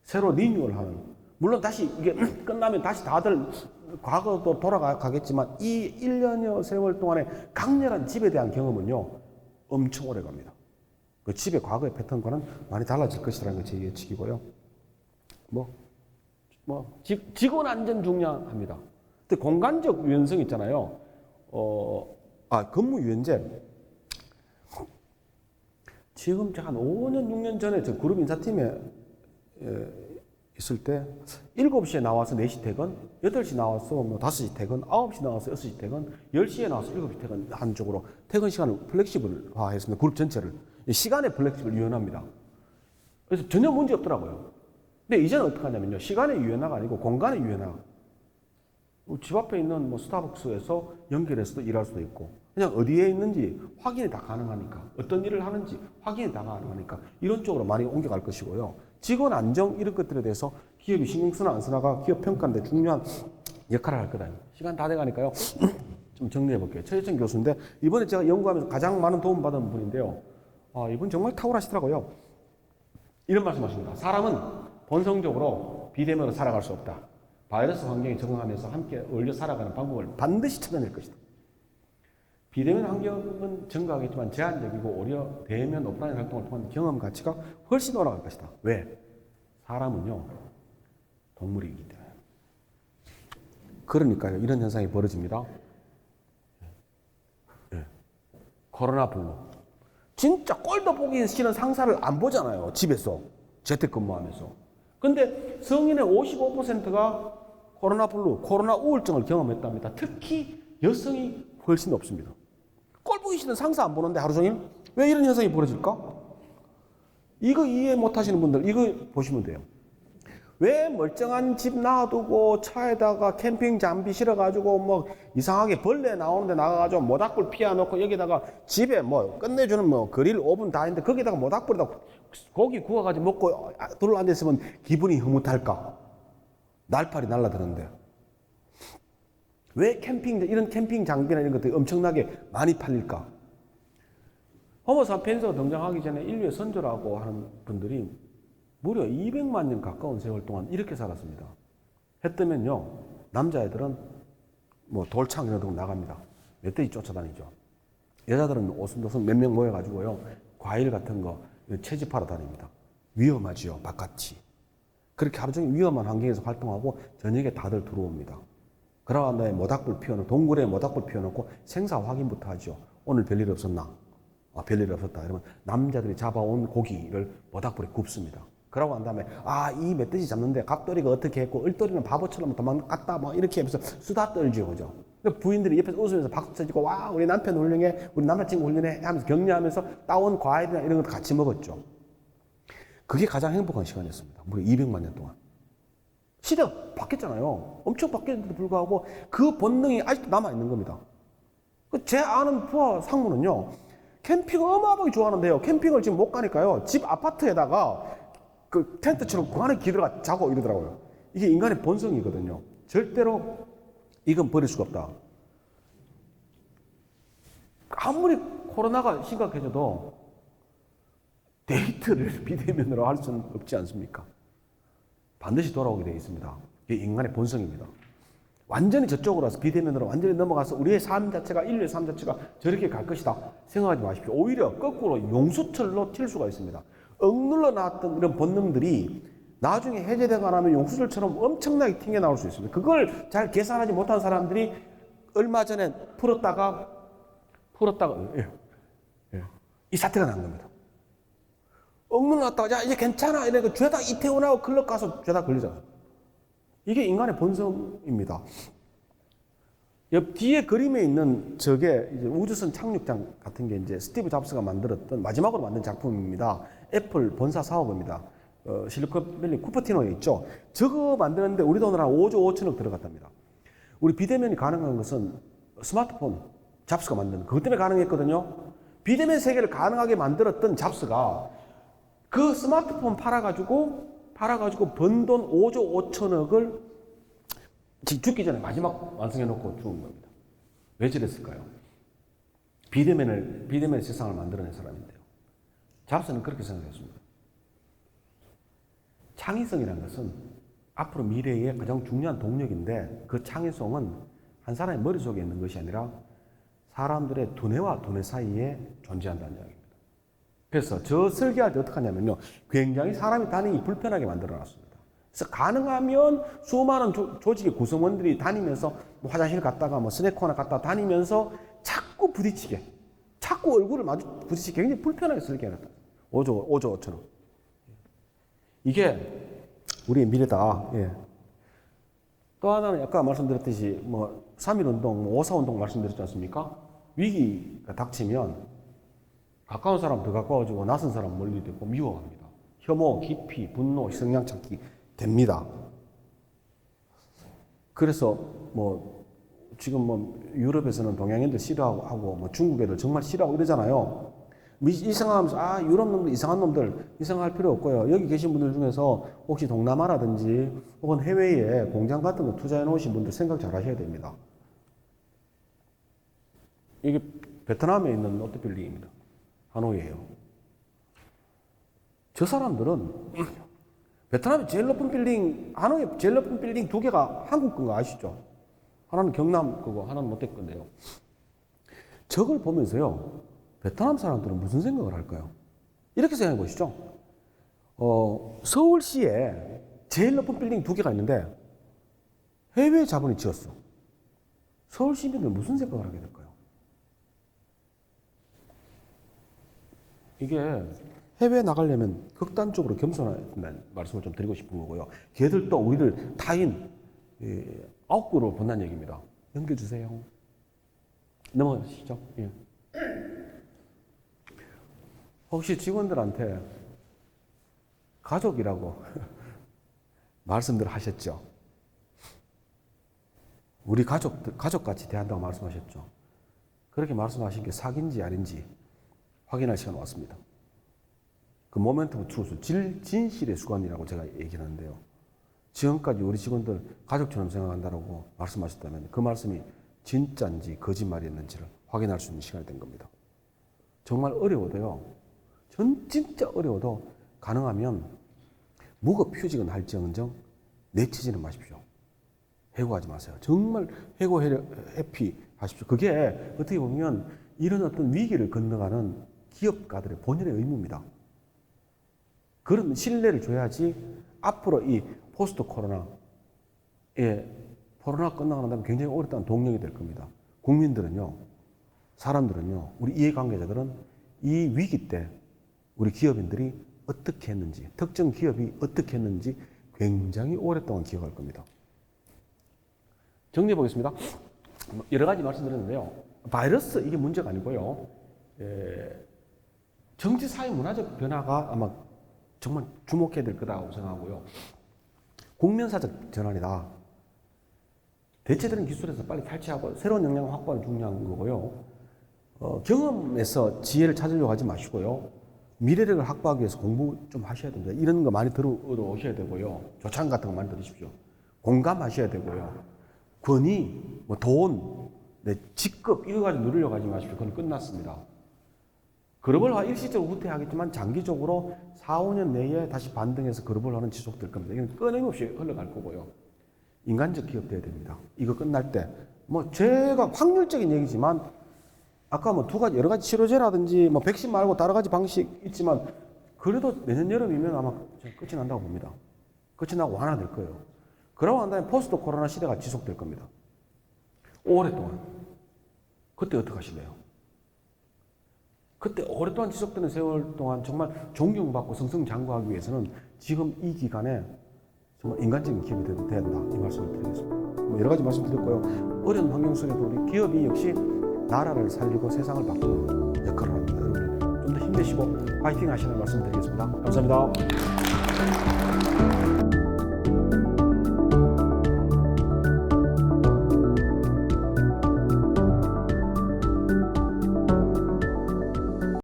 새로 리뉴얼하는, 물론 다시 이게 끝나면 다시 다들 과거도 돌아가겠지만 이 1년여 세월 동안의 강렬한 집에 대한 경험은요, 엄청 오래 갑니다. 그 집의 과거의 패턴과는 많이 달라질 것이라는 게 제 예측이고요. 직원 안전 중요합니다. 근데 공간적 유연성 있잖아요. 근무 유연제. 지금 한 5년, 6년 전에 저 그룹 인사팀에 있을 때 7시에 나와서 4시 퇴근, 8시 나와서 뭐 5시 퇴근, 9시 나와서 6시 퇴근, 10시에 나와서 7시 퇴근 하는 쪽으로 퇴근 시간을 플렉시블화했습니다. 그룹 전체를. 시간의 플렉시블 유연합니다. 그래서 전혀 문제 없더라고요. 근데 이제는 어떻게 하냐면요. 시간의 유연화가 아니고 공간의 유연화. 집 앞에 있는 뭐 스타벅스에서 연결해서도 일할 수도 있고, 그냥 어디에 있는지 확인이 다 가능하니까, 어떤 일을 하는지 확인이 다 가능하니까 이런 쪽으로 많이 옮겨갈 것이고요. 직원 안정 이런 것들에 대해서 기업이 신경 쓰나 안 쓰나가 기업 평가인데 중요한 역할을 할 거다. 시간 다 돼가니까요. 좀 정리해 볼게요. 최재천 교수인데 이번에 제가 연구하면서 가장 많은 도움 받은 분인데요. 이분 정말 탁월하시더라고요. 이런 말씀하십니다. 사람은 본성적으로 비대면으로 살아갈 수 없다. 바이러스 환경에 적응하면서 함께 어울려 살아가는 방법을 반드시 찾아낼 것이다. 비대면 환경은 증가하겠지만 제한적이고 오히려 대면 오프라인 활동을 통한 경험 가치가 훨씬 올라갈 것이다. 왜? 사람은요, 동물이기 때문에. 그러니까요, 이런 현상이 벌어집니다. 코로나 블루. 진짜 꼴도 보기 싫은 상사를 안 보잖아요, 집에서. 재택근무하면서. 근데 성인의 55%가 코로나 블루, 코로나 우울증을 경험했답니다. 특히 여성이 훨씬 높습니다. 꼴 보기 싫은 상사 안 보는데 하루 종일? 왜 이런 현상이 벌어질까? 이거 이해 못 하시는 분들 이거 보시면 돼요. 왜 멀쩡한 집 놔두고 차에다가 캠핑 장비 실어가지고 뭐 이상하게 벌레 나오는데 나가가지고 모닥불 피워놓고 여기다가 집에 뭐 끝내주는 뭐 그릴 오븐 다 있는데 거기다가 모닥불에다 고기 구워가지고 먹고 둘러 앉아있으면 기분이 흐뭇할까? 날파리 날라드는데. 왜 이런 캠핑 장비나 이런 것들이 엄청나게 많이 팔릴까? 호모 사피엔스가 등장하기 전에 인류의 선조라고 하는 분들이 무려 200만 년 가까운 세월 동안 이렇게 살았습니다. 해 뜨면요, 남자애들은 뭐 돌창 이런 데 나갑니다. 멧돼지 쫓아다니죠. 여자들은 오순도순 몇 명 모여가지고요, 과일 같은 거 채집하러 다닙니다. 위험하지요, 바깥이. 그렇게 하루 종일 위험한 환경에서 활동하고 저녁에 다들 들어옵니다. 그러한 다음에 모닥불 피워놓고, 동굴에 모닥불 피워놓고 생사 확인부터 하죠. 오늘 별일 없었나? 별일 없었다. 이러면 남자들이 잡아온 고기를 모닥불에 굽습니다. 그러고 난 다음에 이 멧돼지 잡는데 갑돌이가 어떻게 했고 을돌이는 바보처럼 도망갔다 뭐 이렇게 하면서 수다 떨죠. 그죠? 부인들이 옆에서 웃으면서 박수 쳐주고 와 우리 남편 훌륭해, 우리 남자친구 훌륭해 하면서 격려하면서 따온 과일이나 이런 것도 같이 먹었죠. 그게 가장 행복한 시간이었습니다. 무려 200만 년 동안. 시대가 바뀌었잖아요. 엄청 바뀌었는데도 불구하고 그 본능이 아직도 남아있는 겁니다. 제 아는 부하 상무는요, 캠핑을 어마어마하게 좋아하는데요, 캠핑을 지금 못 가니까요, 집 아파트에다가 그 텐트처럼 그 안에 기들어가 자고 이러더라고요. 이게 인간의 본성이거든요. 절대로 이건 버릴 수가 없다. 아무리 코로나가 심각해져도 데이트를 비대면으로 할 수는 없지 않습니까? 반드시 돌아오게 되어 있습니다. 이게 인간의 본성입니다. 완전히 저쪽으로 와서 비대면으로 완전히 넘어가서 우리의 삶 자체가, 인류의 삶 자체가 저렇게 갈 것이다 생각하지 마십시오. 오히려 거꾸로 용수철로 튈 수가 있습니다. 억눌러 놨던 이런 본능들이 나중에 해제되고 나면 용수철처럼 엄청나게 튕겨나올 수 있습니다. 그걸 잘 계산하지 못한 사람들이 얼마 전에 풀었다가 이 사태가 난 겁니다. 억눌러놨다가 야 이제 괜찮아 이러니까 죄다 이태원하고 클럽 가서 죄다 걸리잖아요. 이게 인간의 본성입니다. 옆 뒤에 그림에 있는 저게 이제 우주선 착륙장 같은 게 이제 스티브 잡스가 만들었던 마지막으로 만든 작품입니다. 애플 본사 사업입니다. 실리콘밸리 쿠퍼티노에 있죠. 저거 만드는데 우리 돈으로 한 5조 5천억 들어갔답니다. 우리 비대면이 가능한 것은 스마트폰 잡스가 만든 그것 때문에 가능했거든요. 비대면 세계를 가능하게 만들었던 잡스가 그 스마트폰 팔아가지고 번 돈 5조 5천억을 죽기 전에 마지막 완성해놓고 죽은 겁니다. 왜 저랬을까요? 비대면의 세상을 만들어낸 사람인데요. 잡스는 그렇게 생각했습니다. 창의성이라는 것은 앞으로 미래의 가장 중요한 동력인데 그 창의성은 한 사람의 머릿속에 있는 것이 아니라 사람들의 두뇌와 두뇌 사이에 존재한다는 이야기입니다. 그래서 저 설계할 때 어떻게 하냐면요, 굉장히 사람이 다니기 불편하게 만들어놨습니다. 그래서 가능하면 수많은 조직의 구성원들이 다니면서 뭐 화장실 갔다가 뭐 스낵코너 갔다 다니면서 자꾸 부딪히게, 자꾸 얼굴을 마주 부딪히게 굉장히 불편하게 설계해놨다. 5조 5천원. 이게 우리의 미래다. 예. 또 하나는 아까 말씀드렸듯이 뭐 3.1 운동, 뭐 5.4 운동 말씀드렸지 않습니까? 위기가 닥치면 가까운 사람 더 가까워지고 낯선 사람 멀리 되고 미워합니다. 혐오, 기피, 분노, 성향 찾기 됩니다. 그래서 뭐 지금 뭐 유럽에서는 동양인들 싫어하고 뭐 중국 애들 정말 싫어하고 이러잖아요. 이상하면서 아 유럽 놈들 이상한 놈들 이상할 필요 없고요. 여기 계신 분들 중에서 혹시 동남아라든지 혹은 해외에 공장 같은 거 투자해 놓으신 분들 생각 잘 하셔야 됩니다. 이게 베트남에 있는 롯데 빌딩입니다. 하노이에요. 저 사람들은 베트남의 제일 높은 빌딩, 하노이 제일 높은 빌딩 두 개가 한국 건거 아시죠? 하나는 경남 거고 하나는 롯데 건데요. 저걸 보면서요, 베트남 사람들은 무슨 생각을 할까요? 이렇게 생각해 보시죠. 서울시에 제일 높은 빌딩 두 개가 있는데 해외 자본이 지었어. 서울 시민들은 무슨 생각을 하게 될까요? 이게 해외에 나가려면 극단적으로 겸손한 말씀을 좀 드리고 싶은 거고요. 걔들도 우리를 타인 아웃구로 본다는 얘기입니다. 넘겨주세요. 넘어가시죠. 예. 혹시 직원들한테 가족이라고 말씀들 하셨죠? 우리 가족같이 대한다고 말씀하셨죠? 그렇게 말씀하신 게 사기인지 아닌지 확인할 시간 왔습니다. 그 모멘트 오브 트루스, 진실의 수관이라고 제가 얘기를 하는데요. 지금까지 우리 직원들 가족처럼 생각한다고 말씀하셨다면 그 말씀이 진짜인지 거짓말이었는지를 확인할 수 있는 시간이 된 겁니다. 정말 어려워도요. 전 진짜 어려워도 가능하면 무급휴직은 할지언정 내치지는 마십시오. 해고하지 마세요. 정말 해피 하십시오. 그게 어떻게 보면 이런 어떤 위기를 건너가는 기업가들의 본연의 의무입니다. 그런 신뢰를 줘야지 앞으로 이 포스트 코로나 끝나고 난 다음에 굉장히 오랫동안 동력이 될 겁니다. 국민들은요, 사람들은요, 우리 이해관계자들은 이 위기 때 우리 기업인들이 어떻게 했는지, 특정 기업이 어떻게 했는지 굉장히 오랫동안 기억할 겁니다. 정리해 보겠습니다. 여러 가지 말씀드렸는데요. 바이러스 이게 문제가 아니고요. 정치, 사회, 문화적 변화가 아마 정말 주목해야 될 거라고 생각하고요. 국면사적 전환이다. 대체되는 기술에서 빨리 탈취하고 새로운 역량 확보하는 중요한 거고요. 경험에서 지혜를 찾으려고 하지 마시고요. 미래력을 확보하기 위해서 공부 좀 하셔야 됩니다. 이런 거 많이 들어오셔야 되고요. 조찬 같은 거 많이 들으십시오. 공감하셔야 되고요. 권위, 뭐 돈, 직급 이거 가지고 누리려고 하지 마십시오. 그건 끝났습니다. 글로벌화 일시적으로 후퇴하겠지만 장기적으로 4, 5년 내에 다시 반등해서 글로벌화는 지속될 겁니다. 이건 끊임없이 흘러갈 거고요. 인간적 기업 돼야 됩니다. 이거 끝날 때. 뭐 제가 확률적인 얘기지만 아까 뭐 두 가지 여러 가지 치료제라든지 뭐 백신 말고 다른 가지 방식 있지만 그래도 내년 여름이면 아마 끝이 난다고 봅니다. 끝이 나고 완화될 거예요. 그러고 난 다음에 포스트 코로나 시대가 지속될 겁니다. 오랫동안. 그때 어떻게 하실래요? 그때 오랫동안 지속되는 세월 동안 정말 존경받고 승승장구하기 위해서는 지금 이 기간에 정말 인간적인 기업이 돼야 된다. 이 말씀을 드리겠습니다. 뭐 여러 가지 말씀드렸고요. 어려운 환경 속에도 우리 기업이 역시 나라를 살리고 세상을 바꾸는 역할을 합니다. 여러분 좀 더 힘내시고 파이팅 하시는 말씀 드리겠습니다. 감사합니다.